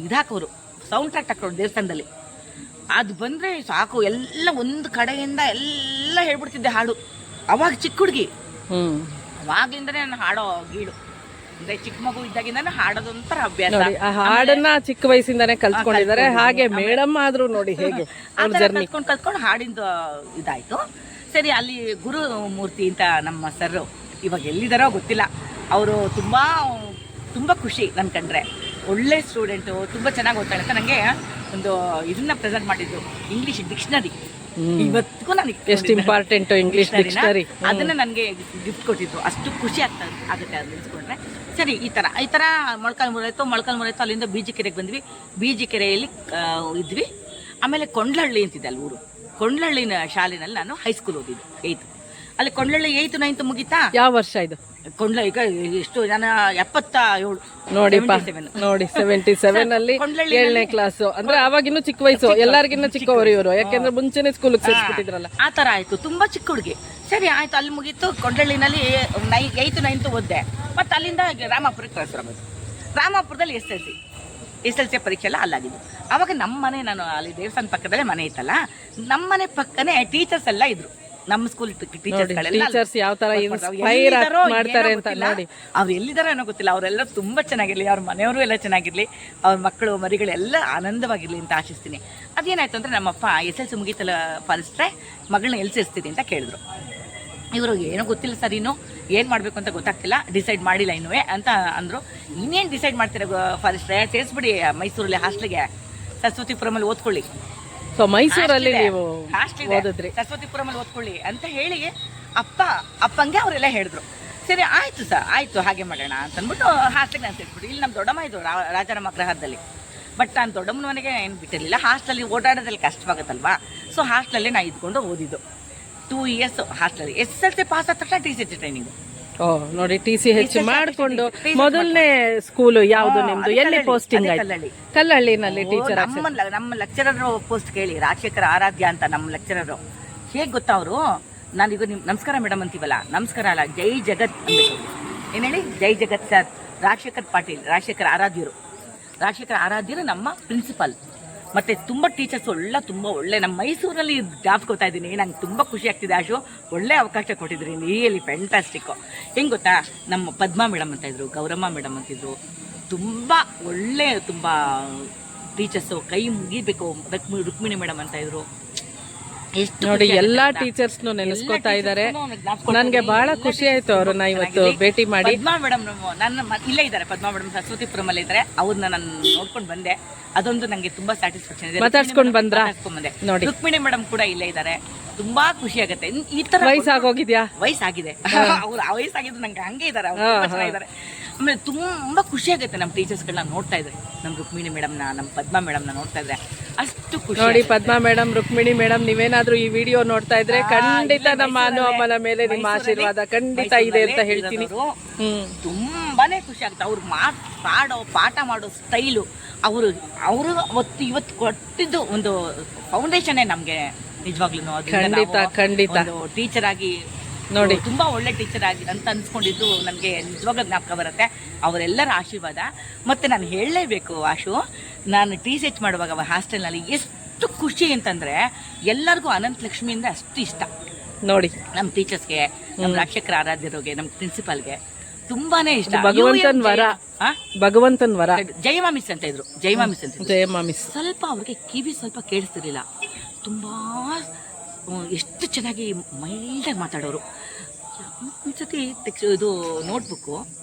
ಇದಾಕೋರು ಸೌಂಡ್ ಟ್ರ್ಯಾಕ್ ಹಾಕೋರು ದೇವಸ್ಥಾನದಲ್ಲಿ. ಅದು ಬಂದರೆ ಸಾಕು, ಎಲ್ಲ ಒಂದು ಕಡೆಯಿಂದ ಎಲ್ಲ ಹೇಳ್ಬಿಡ್ತಿದ್ದೆ ಹಾಡು. ಅವಾಗ ಚಿಕ್ಕ ಹುಡುಗಿ, ಅವಾಗ್ಲಿಂದನೇ ನಾನು ಹಾಡೋ ಗೀಳು. ಅಂದ್ರೆ ಚಿಕ್ಕ ಮಗು ಇದ್ದಾಗಿಂದ ಹಾಡೋದು ಒಂಥರ ಅಭ್ಯಾಸ. ಹಾಡನ್ನ ಚಿಕ್ಕ ವಯಸ್ಸಿಂದಾನೆ ಕಲ್ತ್ಕೊಂಡಿದ್ದಾರೆ. ಹಾಗೆ ಮೇಡಮ್ ಆದ್ರೂ ನೋಡಿ ಹೇಗೆ ಕಲ್ತ್ಕೊಂಡು ಹಾಡಿಂದು ಇದಾಯ್ತು. ಸರಿ ಅಲ್ಲಿ ಗುರುಮೂರ್ತಿ ಅಂತ ನಮ್ಮ ಸರ್, ಇವಾಗ ಎಲ್ಲಿದ್ದಾರೋ ಗೊತ್ತಿಲ್ಲ, ಅವರು ತುಂಬ ಖುಷಿ ನನ್ನ ಕಂಡ್ರೆ. ಒಳ್ಳೆ ಸ್ಟೂಡೆಂಟು, ತುಂಬ ಚೆನ್ನಾಗಿ ಓದ್ತಾಳೆ ಅಂತ ನನಗೆ ಒಂದು ಇದನ್ನ ಪ್ರೆಸೆಂಟ್ ಮಾಡಿದ್ದು, ಇಂಗ್ಲೀಷ್ ಡಿಕ್ಷನರಿ. ಇವತ್ತಿಗೂ ನನಗೆ ಎಷ್ಟು ಇಂಪಾರ್ಟೆಂಟ್ ಇಂಗ್ಲೀಷ್ ಡಿಕ್ಷನರಿ, ಅದನ್ನ ನನಗೆ ಗಿಫ್ಟ್ ಕೊಟ್ಟಿದ್ರು. ಅಷ್ಟು ಖುಷಿ ಆಗುತ್ತೆ ಅದು ನಿಲ್ಸ್ಕೊಂಡ್ರೆ. ಸರಿ ಈ ಥರ ಮೊಳಕಾಲ್ಮೂರು ಆಯಿತು. ಅಲ್ಲಿಂದ ಬೀಜಿಕೆರೆಗೆ ಬಂದ್ವಿ. ಬೀಜಿಕೆರೆಯಲ್ಲಿ ಇದ್ವಿ. ಆಮೇಲೆ ಕೊಂಡ್ಲಹಳ್ಳಿ ಅಂತಿದೆ ಅಲ್ಲಿ ಊರು. ಕೊಂಡ್ಲಹಳ್ಳಿನ ಶಾಲೆನಲ್ಲಿ ನಾನು ಹೈಸ್ಕೂಲ್ ಓದಿದ್ದು 8th. ಅಲ್ಲಿ ಕೊಂಡ್ಲಹಳ್ಳಿ 8th 9th ಮುಗಿತಾ. ಯಾವ ವರ್ಷ ಇದು? ಕೊಂಡ್ಲಹಳ್ಳಿ ಈಗ ಎಷ್ಟು ನಾನು 77 ನೋಡಿ 77 ಅಲ್ಲಿ 7ನೇ ಕ್ಲಾಸ್ ಅಂದ್ರೆ ಅವಾಗಿನ್ನೂ ಚಿಕ್ಕ ವಯಸ್ಸು, ಎಲ್ಲರಿಗಿನ್ನ ಚಿಕ್ಕವರು ಇವರು, ಯಾಕೆಂದ್ರೆ ಮುಂಚೆನೆ ಸ್ಕೂಲ್ಗೆ ಸೇರಿಸ್ಬಿಟ್ಟಿದ್ರಲ್ಲ. ಆ ಥರ ಆಯಿತು, ತುಂಬ ಚಿಕ್ಕ ಹುಡುಗಿ. ಸರಿ ಆಯಿತು, ಅಲ್ಲಿ ಮುಗೀತು. ಕೊಂಡ್ಲಹಳ್ಳಿನಲ್ಲಿ 8th 9th ಓದಿದೆ. ಮತ್ತು ಅಲ್ಲಿಂದ ರಾಮಾಪುರಕ್ಕೆ ಟ್ರಾನ್ಸ್ಫರ್ ಆಗೋದು. ರಾಮಾಪುರದಲ್ಲಿ SSLC ಪರೀಕ್ಷೆ ಎಲ್ಲ ಅಲ್ಲಾಗಿದ್ದು. ಆವಾಗ ನಮ್ಮ ಮನೆ, ನಾನು ಅಲ್ಲಿ ದೇವಸ್ಥಾನ ಪಕ್ಕದಲ್ಲೇ ಮನೆ ಇತ್ತಲ್ಲ, ನಮ್ಮ ಮನೆ ಪಕ್ಕನೇ ಟೀಚರ್ಸ್ ಎಲ್ಲ ಇದ್ರು. ನಮ್ಮ ಸ್ಕೂಲ್ ಟೀಚರ್ಸ್ ಯಾವ ತರ ಇನ್ಸ್ಪೈರ್ ಮಾಡ್ತಾರೆ ಅಂತ ನೋಡಿ. ಅವ್ರು ಎಲ್ಲಿದಾರೋ ಏನೋ ಗೊತ್ತಿಲ್ಲ, ಅವರೆಲ್ಲ ತುಂಬಾ ಚೆನ್ನಾಗಿರ್ಲಿ, ಅವ್ರ ಮನೆಯವರು ಎಲ್ಲ ಚೆನ್ನಾಗಿರ್ಲಿ, ಅವ್ರ ಮಕ್ಕಳು ಮರಿಗಳೆಲ್ಲ ಆನಂದವಾಗಿರ್ಲಿ ಅಂತ ಆಶಿಸ್ತೀನಿ. ಅದೇನಾಯ್ತು ಅಂದ್ರೆ ನಮ್ಮಪ್ಪ SSLC ಮುಗೀತಲ್ಲ ಫಾರೆಸ್ಟ್ರೆ, ಮಗಳನ್ನ ಎಲ್ಲಿ ಸೇರಿಸ್ತೀನಿ ಅಂತ ಕೇಳಿದ್ರು. ಇವರು ಏನೋ ಗೊತ್ತಿಲ್ಲ ಸರ್, ಏನು ಮಾಡಬೇಕು ಅಂತ ಗೊತ್ತಾಗ್ತಿಲ್ಲ, ಡಿಸೈಡ್ ಮಾಡಿಲ್ಲ ಇನ್ನೂ ಅಂತ ಅಂದರು. ಇನ್ನೇನು ಡಿಸೈಡ್ ಮಾಡ್ತೀರ ಫಾರೆಸ್ಟ್ರೆ, ಸೇರಿಸ್ಬಿಡಿ ಮೈಸೂರಲ್ಲಿ ಹಾಸ್ಟ್ಲಿಗೆ, ಸರಸ್ವತಿಪುರಮಲ್ಲಿ ಓದ್ಕೊಳ್ಳಿ. ಸೊ ಮೈಸೂರಲ್ಲಿ ನೀವು ಓದಿದ್ರಿ, ಸರಸ್ವತಿಪುರಮಲ್ಲಿ ಓದ್ಕೊಳ್ಳಿ ಅಂತ ಹೇಳಿ ಅಪ್ಪಂಗೆ ಅವರೆಲ್ಲ ಹೇಳಿದ್ರು. ಸರಿ ಆಯಿತು ಸರ್, ಆಯಿತು ಹಾಗೆ ಮಾಡೋಣ ಅಂತಂದ್ಬಿಟ್ಟು ಹಾಸ್ಟ್ಲಿಗೆ ನಾನು ಸೇರಿಸ್ಬಿಟ್ಟು. ಇಲ್ಲಿ ನಮ್ಮ ದೊಡ್ಡಮ್ಮ ಇದ್ರು ರಾಜಾರಾಮ ಅಗ್ರಹಾರದಲ್ಲಿ. ಬಟ್ ನಾನು ದೊಡ್ಡಮ್ಮನ ಮನೆಗೆ ಏನು ಬಿಟ್ಟಿರಲಿಲ್ಲ, ಹಾಸ್ಟೆಲಲ್ಲಿ ಓಡಾಡೋದ್ರಲ್ಲಿ ಕಷ್ಟವಾಗುತ್ತಲ್ವಾ. ಸೊ ಹಾಸ್ಟೆಲಲ್ಲಿ ನಾನು ಇದ್ಕೊಂಡು ಓದಿದ್ದು 2 years ಹಾಸ್ಟೆಲಲ್ಲಿ. SSLC ಪಾಸ್ ಆದ ತಕ್ಷಣ TCH ಟ್ರೈನಿಂಗು. ನೋಡಿ TCH ಮಾಡಿಕೊಂಡು ಮೊದಲನೇ ಸ್ಕೂಲು ಯಾವುದು ನಿಮ್ದು, ಎಲ್ಲಿ ಪೋಸ್ಟಿಂಗ್ ಆಯ್ತು? ಕಲ್ಲಹಳ್ಳಿನಲ್ಲಿ ಟೀಚರ್. ನಮ್ಮ ಲೆಕ್ಚರರ್ ಪೋಸ್ಟ್ ಕೇಳಿ, ರಾಜಶೇಖರ್ ಆರಾಧ್ಯ ಅಂತ ನಮ್ಮ ಲೆಕ್ಚರರು. ಹೇಗೆ ಗೊತ್ತಾ ಅವರು, ನಾನೀಗ ನಮಸ್ಕಾರ ಮೇಡಮ್ ಅಂತೀವಲ್ಲ, ನಮಸ್ಕಾರ ಅಲ್ಲ, ಜೈ ಜಗತ್ ಅನ್ಬೇಕು. ಏನು ಹೇಳಿ, ಜೈ ಜಗತ್ ಸರ್. ರಾಜಶೇಖರ್ ಆರಾಧ್ಯರು ನಮ್ಮ ಪ್ರಿನ್ಸಿಪಾಲ್. ಮತ್ತು ತುಂಬ ಟೀಚರ್ಸ್ ತುಂಬ ಒಳ್ಳೆ, ನಮ್ಮ ಮೈಸೂರಲ್ಲಿ ಜ್ಞಾಪಿಸ್ಕೊತಾ ಇದ್ದೀನಿ. ನಂಗೆ ತುಂಬ ಖುಷಿ ಆಗ್ತಿದೆ. ಆಶು ಒಳ್ಳೆ ಅವಕಾಶ ಕೊಟ್ಟಿದ್ರಿ, ರಿಯಲಿ ಫ್ಯಾಂಟಾಸ್ಟಿಕ್ಕು. ಹೆಂಗೆ ಗೊತ್ತಾ, ನಮ್ಮ ಪದ್ಮಾ ಮೇಡಮ್ ಅಂತ ಇದ್ರು, ಗೌರಮ್ಮ ಮೇಡಮ್ ಅಂತಿದ್ರು, ತುಂಬ ಒಳ್ಳೆ, ತುಂಬ ಟೀಚರ್ಸು, ಕೈ ಮುಗಿಬೇಕು. ರುಕ್ಮಿಣಿ ಮೇಡಮ್ ಅಂತ ಇದ್ರು. ಎಷ್ಟು ನೋಡಿ ಎಲ್ಲಾ ಟೀಚರ್ಸ್ನು ನೆನೆಸ್ಕೊತಾ ಇದ್ದಾರೆ. ನನ್ಗೆ ಬಹಳ ಖುಷಿ ಆಯ್ತು ಅವ್ರನ್ನ ಇವತ್ತು ಭೇಟಿ ಮಾಡಿ. ಪದ್ಮಾ ಮೇಡಮ್ ನನ್ನ ಇಲ್ಲೇ ಇದ್ದಾರೆ, ಪದ್ಮಾ ಮೇಡಮ್ ಸರಸ್ವತಿಪುರಮಲ್ಲಿ ಇದ್ದಾರೆ. ಅವ್ರನ್ನ ನಾನು ನೋಡ್ಕೊಂಡು ಬಂದೆ, ಅದೊಂದು ನಂಗೆ ತುಂಬಾ ಸ್ಯಾಟಿಸ್ಫ್ಯಾಕ್ಷನ್ ಇದೆ. ಮಾತಾಡ್ಸ್ಕೊಂಡ್ ಬಂದ್ರಾ? ಬಂದೆ. ನೋಡಿ ರುಕ್ಮಿಣಿ ಮೇಡಮ್ ಕೂಡ ಇಲ್ಲೇ ಇದ್ದಾರೆ. ತುಂಬಾ ಖುಷಿ ಆಗುತ್ತೆ. ಈ ತರ ವಯಸ್ಸಾಗೋಗಿದ್ಯಾ? ವಯಸ್ಸಾಗಿದೆ, ಅವ್ರು ವಯಸ್ಸಾಗಿದ್ದು ನಂಗೆ ಹಂಗೆ ಇದ್ದಾರೆ, ಚೆನ್ನಾಗಿದ್ದಾರೆ. ಆಮೇಲೆ ತುಂಬಾ ಖುಷಿ ಆಗುತ್ತೆ ನಮ್ಮ ಟೀಚರ್ಸ್ಗಳನ್ನ ನೋಡ್ತಾ ಇದ್ರೆ, ನಮ್ಮ ರುಕ್ಮಿಣಿ ಮೇಡಮ್ನ, ನಮ್ಮ ಪದ್ಮಾ ಮೇಡಮ್ನ ನೋಡ್ತಾ ಇದ್ರೆ ಅಷ್ಟು ಖುಷಿ. ನೋಡಿ ಪದ್ಮಾ ಮೇಡಮ್, ರುಕ್ಮಿಣಿ ಮೇಡಮ್, ನೀವೇನಾದ್ರೂ ಈ ವಿಡಿಯೋ ನೋಡ್ತಾ ಇದ್ರೆ ಖಂಡಿತ ನಮ್ಮ ಅನುಪಮನ ಮೇಲೆ ನಿಮ್ಮ ಆಶೀರ್ವಾದ ಖಂಡಿತ ಇದೆ ಅಂತ ಹೇಳ್ತೀನಿ. ತುಂಬಾನೇ ಖುಷಿ ಆಗುತ್ತೆ. ಅವ್ರು ಪಾಠ ಮಾಡೋ ಸ್ಟೈಲು, ಅವರು ಇವತ್ತು ಕೊಟ್ಟಿದ್ದು ಒಂದು ಫೌಂಡೇಶನ್ನೇ ನಮ್ಗೆ ನಿಜವಾಗ್ಲೂ. ಖಂಡಿತ ಟೀಚರ್ ಆಗಿ ನೋಡಿ, ತುಂಬಾ ಒಳ್ಳೆ ಟೀಚರ್ ಆಗಿ ಅಂತ ಅನ್ಸ್ಕೊಂಡಿದ್ದು ನನಗೆ ನಿಜವಾಗ್ಲೂ ಜ್ಞಾಪಕ ಬರುತ್ತೆ. ಅವರೆಲ್ಲರ ಆಶೀರ್ವಾದ. ಮತ್ತೆ ನಾನು ಹೇಳಲೇಬೇಕು ಆಶು, ನಾನು TCH ಮಾಡುವಾಗ ಹಾಸ್ಟೆಲ್ನಲ್ಲಿ ಎಷ್ಟು ಖುಷಿ ಅಂತಂದ್ರೆ, ಎಲ್ಲರಿಗೂ ಅನಂತ ಲಕ್ಷ್ಮಿಯಿಂದ ಅಷ್ಟು ಇಷ್ಟ. ನೋಡಿ ನಮ್ಮ ಟೀಚರ್ಸ್ಗೆ, ನಮ್ಮ ರಾಕ್ಷಕರ ಆರಾಧ್ಯರಿಗೆ, ನಮ್ಮ ಪ್ರಿನ್ಸಿಪಾಲ್ಗೆ ತುಂಬಾನೇ ಇಷ್ಟ. ಭಗವಂತನ್ ವರ, ಭಗವಂತನ್ ವರ. ಜಯಮಾ ಮಿಸ್ ಅಂತ ಇದ್ರು, ಜಯಮಾ ಮಿಸ್ ಅಂತ. ಜಯಮಾ ಮಿಸ್ ಸ್ವಲ್ಪ ಅವ್ರಿಗೆ ಕಿವಿ ಸ್ವಲ್ಪ ಕೇಳಿಸ್ತಿರ್ಲಿಲ್ಲ. ತುಂಬಾ ಎಷ್ಟು ಚೆನ್ನಾಗಿ ಮೈಲ್ಡಾಗಿ ಮಾತಾಡೋರು. ಒಂದ್ಸತಿ ಇದು ನೋಟ್ಬುಕ್ಕು,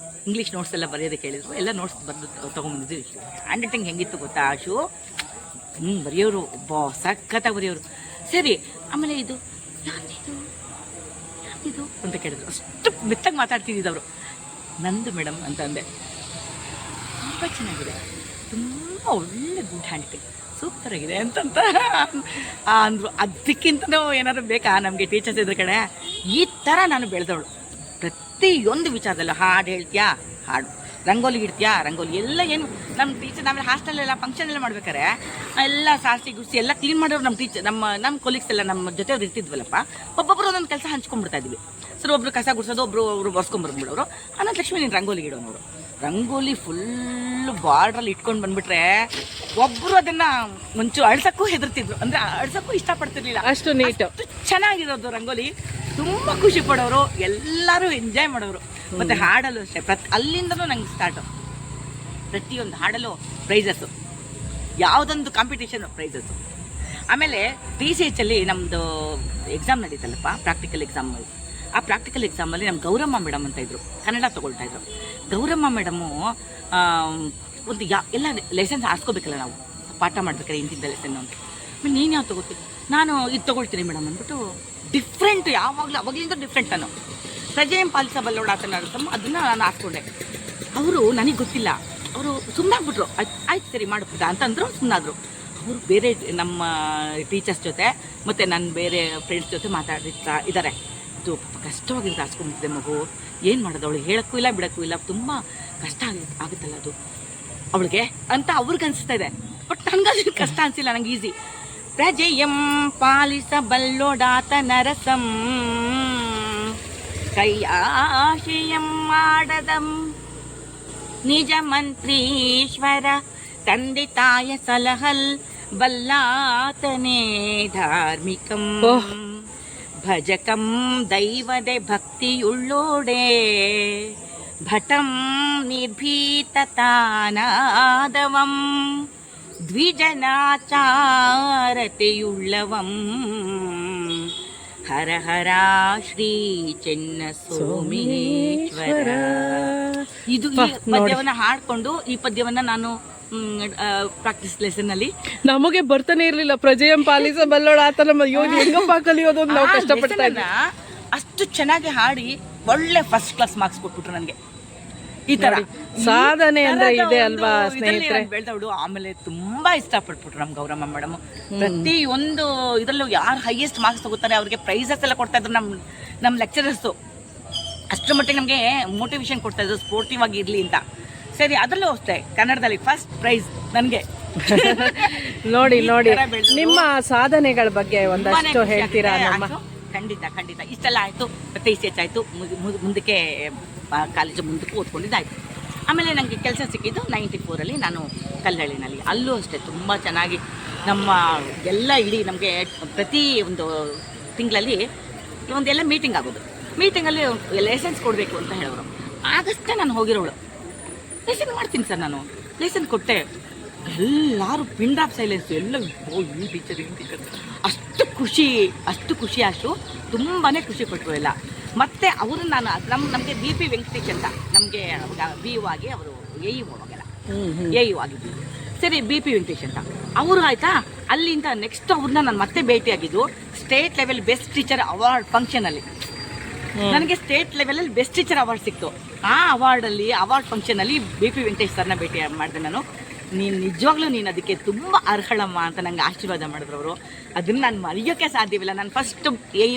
ಇಂಗ್ಲೀಷ್ ನೋಟ್ಸ್ ಎಲ್ಲ ಬರೆಯೋದಕ್ಕೆ ಹೇಳಿದ್ರು. ಎಲ್ಲ ನೋಟ್ಸ್ ಬರೆದು ತೊಗೊಂಬಂದಿದ್ವಿ. ಹ್ಯಾಂಡ್ ರೈಟಿಂಗ್ ಹೆಂಗಿತ್ತು ಗೊತ್ತಾ ಆಶು? ಬರೆಯೋರು, ಸಖತ್ತಾಗಿ ಬರೆಯೋರು. ಸರಿ, ಆಮೇಲೆ ಇದು ಯಾವ್ದು ಅಂತ ಕೇಳಿದ್ರು. ಅಷ್ಟು ಮೆತ್ತಾಗಿ ಮಾತಾಡ್ತಿದ್ದಿದ್ದವರು. ನಂದು ಮೇಡಮ್ ಅಂತ ಅಂದೆ. ತುಂಬ ಚೆನ್ನಾಗಿದೆ, ತುಂಬ ಒಳ್ಳೆ ಗುಡ್ ಹ್ಯಾಂಡ್ ರೈಟಿಂಗ್, ಸೂಪರ್ ಆಗಿದೆ ಅಂತಂತ ಅಂದರು. ಅದಕ್ಕಿಂತನೂ ಏನಾದ್ರು ಬೇಕಾ ನಮಗೆ ಟೀಚರ್ಸ್ ಇದ್ರ ಕಡೆ? ಈ ಥರ ನಾನು ಬೆಳೆದವಳು. ಪ್ರತಿಯೊಂದು ವಿಚಾರದಲ್ಲ, ಹಾಡು ಹೇಳ್ತೀಯಾ ಹಾಡು, ರಂಗೋಲಿ ಇಡ್ತೀಯಾ ರಂಗೋಲಿ, ಎಲ್ಲ ಏನು ನಮ್ಮ ಟೀಚರ್. ಆಮೇಲೆ ಹಾಸ್ಟೆಲೆಲ್ಲ ಫಂಕ್ಷನ್ ಎಲ್ಲ ಮಾಡ್ಬೇಕಾರೆ ಎಲ್ಲ ಸಾರಿಸಿ ಗುಡಿಸಿ ಎಲ್ಲ ಕ್ಲೀನ್ ಮಾಡೋರು ನಮ್ಮ ಟೀಚರ್, ನಮ್ಮ ಕೊಲೀಗ್ಸ್ ಎಲ್ಲ ನಮ್ಮ ಜೊತೆಯವ್ರು ಇರ್ತಿದ್ವಲ್ಲಪ್ಪ. ಒಬ್ಬೊಬ್ಬರು ಒಂದೊಂದು ಕೆಲಸ ಹಂಚ್ಕೊಂಡ್ಬಿಡ್ತಾ ಇದ್ವಿ. ಸರ್, ಒಬ್ರು ಕಸ ಗುಡಿಸೋದು, ಒಬ್ರು ಬರ್ಸ್ಕೊಂಡ್ಬರ್ಬಿಡೋರು. ಅನಂತ ಲಕ್ಷ್ಮಿ ನೀನು ರಂಗೋಲಿ ಇಡೋನವರು. ರಂಗೋಲಿ ಫುಲ್ ಬಾರ್ಡ್ರಲ್ಲಿ ಇಟ್ಕೊಂಡು ಬಂದ್ಬಿಟ್ರೆ ಒಬ್ಬರು ಅದನ್ನ ಮುಂಚೆ ಅಳ್ಸಕ್ಕೂ ಹೆದರ್ತಿದ್ರು, ಅಂದ್ರೆ ಅಳ್ಸಕ್ಕೂ ಇಷ್ಟಪಡ್ತಿರ್ಲಿಲ್ಲ. ಅಷ್ಟು ನೀಟ್, ಚೆನ್ನಾಗಿರೋದು ರಂಗೋಲಿ. ತುಂಬ ಖುಷಿ ಪಡೋರು, ಎಲ್ಲರೂ ಎಂಜಾಯ್ ಮಾಡೋರು. ಮತ್ತೆ ಹಾಡಲು ಅಷ್ಟೇ, ಅಲ್ಲಿಂದನೂ ನಂಗೆ ಸ್ಟಾರ್ಟು. ಪ್ರತಿಯೊಂದು ಹಾಡಲು ಪ್ರೈಸಸ್ಸು, ಯಾವುದೊಂದು ಕಾಂಪಿಟೇಷನ್ ಪ್ರೈಸಸ್ಸು. ಆಮೇಲೆ TCH ಅಲ್ಲಿ ನಮ್ಮದು ಎಕ್ಸಾಮ್ ನಡೀತಲ್ಲಪ್ಪ, ಪ್ರಾಕ್ಟಿಕಲ್ ಎಕ್ಸಾಮ್. ಆ ಪ್ರಾಕ್ಟಿಕಲ್ ಎಕ್ಸಾಮಲ್ಲಿ ನಮ್ಮ ಗೌರಮ್ಮ ಮೇಡಮ್ ಅಂತ ಇದ್ರು, ಕನ್ನಡ ತೊಗೊಳ್ತಾ ಇದ್ರು. ಗೌರಮ್ಮ ಮೇಡಮು ಒಂದು ಎಲ್ಲ ಲೆಸನ್ಸ್ ಆರಿಸ್ಕೋಬೇಕಲ್ಲ ನಾವು ಪಾಠ ಮಾಡ್ಬೇಕಾದ್ರೆ, ಇಂತಿದ್ದ ಲೆಸನ್ ಅಂತ. ಆಮೇಲೆ ನೀನು ಯಾವ್ದು ತೊಗೋತೀನಿ? ನಾನು ಇದು ತೊಗೊಳ್ತೀನಿ ಮೇಡಮ್ ಅಂದ್ಬಿಟ್ಟು ಡಿಫ್ರೆಂಟ್, ಯಾವಾಗಲೂ ಅವಾಗಲಿಂದ ಡಿಫ್ರೆಂಟ್. ನಾನು ಪ್ರಜೆಯಂ ಪಾಲಿಸಬಲ್ಲೋಡ ಆತನಮ್ಮ ಅದನ್ನು ನಾನು ಹಾಕ್ಕೊಂಡೆ. ಅವರು ನನಗೆ ಗೊತ್ತಿಲ್ಲ, ಅವರು ಸುಮ್ಮನಾಗ್ಬಿಟ್ರು. ಆಯ್ತು ಸರಿ ಮಾಡ್ಬೋದ ಅಂತಂದ್ರು, ಸುಮ್ಮನಾದ್ರು. ಅವರು ಬೇರೆ ನಮ್ಮ ಟೀಚರ್ಸ್ ಜೊತೆ ಮತ್ತು ನನ್ನ ಬೇರೆ ಫ್ರೆಂಡ್ಸ್ ಜೊತೆ ಮಾತಾಡ್ತಾ ಇದ್ದಾರೆ. ಇದು ಕಷ್ಟವಾಗಿದ್ದು ಹಾಸ್ಕೊಂಡ್ಬಿಟ್ಟಿದೆ ಮಗು, ಏನು ಮಾಡೋದು, ಅವಳಿಗೆ ಹೇಳೋಕ್ಕೂ ಇಲ್ಲ ಬಿಡೋಕ್ಕೂ ಇಲ್ಲ, ತುಂಬ ಕಷ್ಟ ಆಗುತ್ತಲ್ಲ ಅದು ಅವಳಿಗೆ ಅಂತ ಅವ್ರಿಗೆ ಅನಿಸ್ತಾ ಇದೆ. ಬಟ್ ನನಗದು ಕಷ್ಟ ಅನಿಸಿಲ್ಲ, ನಂಗೆ ಈಸಿ. ಪ್ರಜೆಯಂ ಪಾಲಿಸಬಲ್ಲೋಡಾತ ನರಸಂ ಕೈಯಾಶಯಂ ಮಾಡದಂ ನಿಜ ಮಂತ್ರೀಶ್ವರ ತಂದೆ ತಾಯ ಸಲಹಲ್ ಬಲ್ಲಾತನೇ ಧಾರ್ಮಿಕಂ ಭಜಕಂ ದೈವದೆ ಭಕ್ತಿಯುಳ್ಳೋಡೆ ಭಟಂ ನಿರ್ಭೀತತಾನಾದವಂ ದ್ವಿಜನಾಚಾರತೆಯುಳ್ಳವಂ ಹರ ಹರ ಶ್ರೀ ಚೆನ್ನ ಸೋಮೇಶ್ವರ. ಇದು ಈ ಪದ್ಯವನ್ನ ಹಾಡ್ಕೊಂಡು, ಈ ಪದ್ಯವನ್ನ ನಾನು ಪ್ರಾಕ್ಟೀಸ್ ಲೆಸನ್ ಅಲ್ಲಿ ನಮಗೆ ಬರ್ತಾನೆ ಇರ್ಲಿಲ್ಲ. ಪ್ರಜೆಯಂ ಪಾಲಿಸಬಲ್ಲೋಡ ಆತನ ಹೆಂಗಪ್ಪ ಕಲಿಯೋದು ಅಂತ ನಾವು ಕಷ್ಟಪಡ್ತಾ ಇದ್ದ. ಅಷ್ಟು ಚೆನ್ನಾಗಿ ಹಾಡಿ ಒಳ್ಳೆ ಫಸ್ಟ್ ಕ್ಲಾಸ್ ಮಾರ್ಕ್ಸ್ ಕೊಟ್ಬಿಟ್ರು ನನಗೆ. ಈ ತರ ಸಾಧನೆ ಅಂದ್ರೆ ಇದೆ ಅಲ್ವಾ ಸ್ನೇಹಿತರೆ, ಬೆಳೆದವಳು. ಆಮೇಲೆ ತುಂಬಾ ಇಷ್ಟಪಟ್ಬಿಟ್ರು ನಮ್ಮ ಗೌರಮ್ಮ ಮೇಡಮ್. ಪ್ರತಿ ಒಂದು ಇದರಲ್ಲೂ ಯಾರು ಹೈಯೆಸ್ಟ್ ಮಾರ್ಕ್ಸ್ ತಗೋತಾರೆ ಅವ್ರಿಗೆ ಪ್ರೈಸಸ್ ಎಲ್ಲ ಕೊಡ್ತಾ ಇದ್ರು ನಮ್ಮ ಲೆಕ್ಚರರ್ಸು. ಅಷ್ಟರ ಮಟ್ಟಿಗೆ ನಮಗೆ ಮೋಟಿವೇಶನ್ ಕೊಡ್ತಾ ಇದ್ರು, ಸ್ಪೋರ್ಟಿವ್ ಆಗಿ ಇರ್ಲಿ ಅಂತ. ಸರಿ, ಅದರಲ್ಲೂ ಅಷ್ಟೇ ಕನ್ನಡದಲ್ಲಿ ಫಸ್ಟ್ ಪ್ರೈಸ್ ನನಗೆ. ನೋಡಿ ನಿಮ್ಮ ಸಾಧನೆಗಳ ಬಗ್ಗೆ ಒಂದಷ್ಟು ಹೇಳ್ತೀರಾ? ಖಂಡಿತ ಇಷ್ಟೆಲ್ಲ ಆಯಿತು. TCH ಆಯಿತು, ಮುಂದಕ್ಕೆ ಕಾಲೇಜು ಮುಂದಕ್ಕೆ ಓದ್ಕೊಂಡಿದ್ದಾಯಿತು. ಆಮೇಲೆ ನನಗೆ ಕೆಲಸ ಸಿಕ್ಕಿದ್ದು 94 ನಾನು ಕಲ್ಲಹಳ್ಳಿನಲ್ಲಿ. ಅಲ್ಲೂ ಅಷ್ಟೇ ತುಂಬ ಚೆನ್ನಾಗಿ ನಮ್ಮ ಎಲ್ಲ ಇಡೀ ನಮಗೆ ಪ್ರತಿ ಒಂದು ತಿಂಗಳಲ್ಲಿ ಒಂದೆಲ್ಲ ಮೀಟಿಂಗ್ ಆಗೋದು. ಮೀಟಿಂಗಲ್ಲಿ ಲೈಸೆನ್ಸ್ ಕೊಡಬೇಕು ಅಂತ ಹೇಳೋರು. ಆಗಷ್ಟೇ ನಾನು ಹೋಗಿರೋಳು, ಲೈಸೆನ್ಸ್ ಮಾಡ್ತೀನಿ ಸರ್ ನಾನು, ಲೈಸೆನ್ಸ್ ಕೊಟ್ಟೆ. ಎಲ್ಲರೂ ಪಿನ್ ಡ್ರಾಪ್ ಸೈಲೆನ್ಸ್, ಎಲ್ಲ ಈ ಟೀಚರ್ ಅಷ್ಟು ಖುಷಿ ಆಯಿತು, ತುಂಬಾ ಖುಷಿ ಪಟ್ಟರು ಎಲ್ಲ. ಮತ್ತು ಅವರು ನಾನು ನಮಗೆ ಬಿ ಪಿ ವೆಂಕಟೇಶ್ ಅಂತ ನಮಗೆ ಬಿ ಯು ಆಗಿ ಅವರು ಎ ಯು ಅವಾಗೆಲ್ಲ ಎ ಯು ಆಗಿದ್ದು. ಸರಿ, ಬಿ ಪಿ ವೆಂಕಟೇಶ್ ಅಂತ ಅವರು ಆಯಿತಾ. ಅಲ್ಲಿಂದ ನೆಕ್ಸ್ಟ್ ಅವ್ರನ್ನ ನಾನು ಮತ್ತೆ ಭೇಟಿಯಾಗಿದ್ದು state level best teacher award ಫಂಕ್ಷನಲ್ಲಿ. ನನಗೆ ಸ್ಟೇಟ್ ಲೆವೆಲಲ್ಲಿ ಬೆಸ್ಟ್ ಟೀಚರ್ ಅವಾರ್ಡ್ ಸಿಕ್ತು. ಆ ಅವಾರ್ಡ್ ಫಂಕ್ಷನಲ್ಲಿ ಬಿ ಪಿ ವೆಂಕಟೇಶ್ ಸರ್ನ ಭೇಟಿ ಮಾಡಿದೆ ನಾನು. ನೀನು ನಿಜವಾಗ್ಲೂ ನೀನು ಅದಕ್ಕೆ ತುಂಬ ಅರ್ಹಳಮ್ಮ ಅಂತ ನನಗೆ ಆಶೀರ್ವಾದ ಮಾಡಿದ್ರು ಅವರು. ಅದನ್ನು ನಾನು ಮರೆಯೋಕ್ಕೆ ಸಾಧ್ಯವಿಲ್ಲ. ನಾನು ಫಸ್ಟ್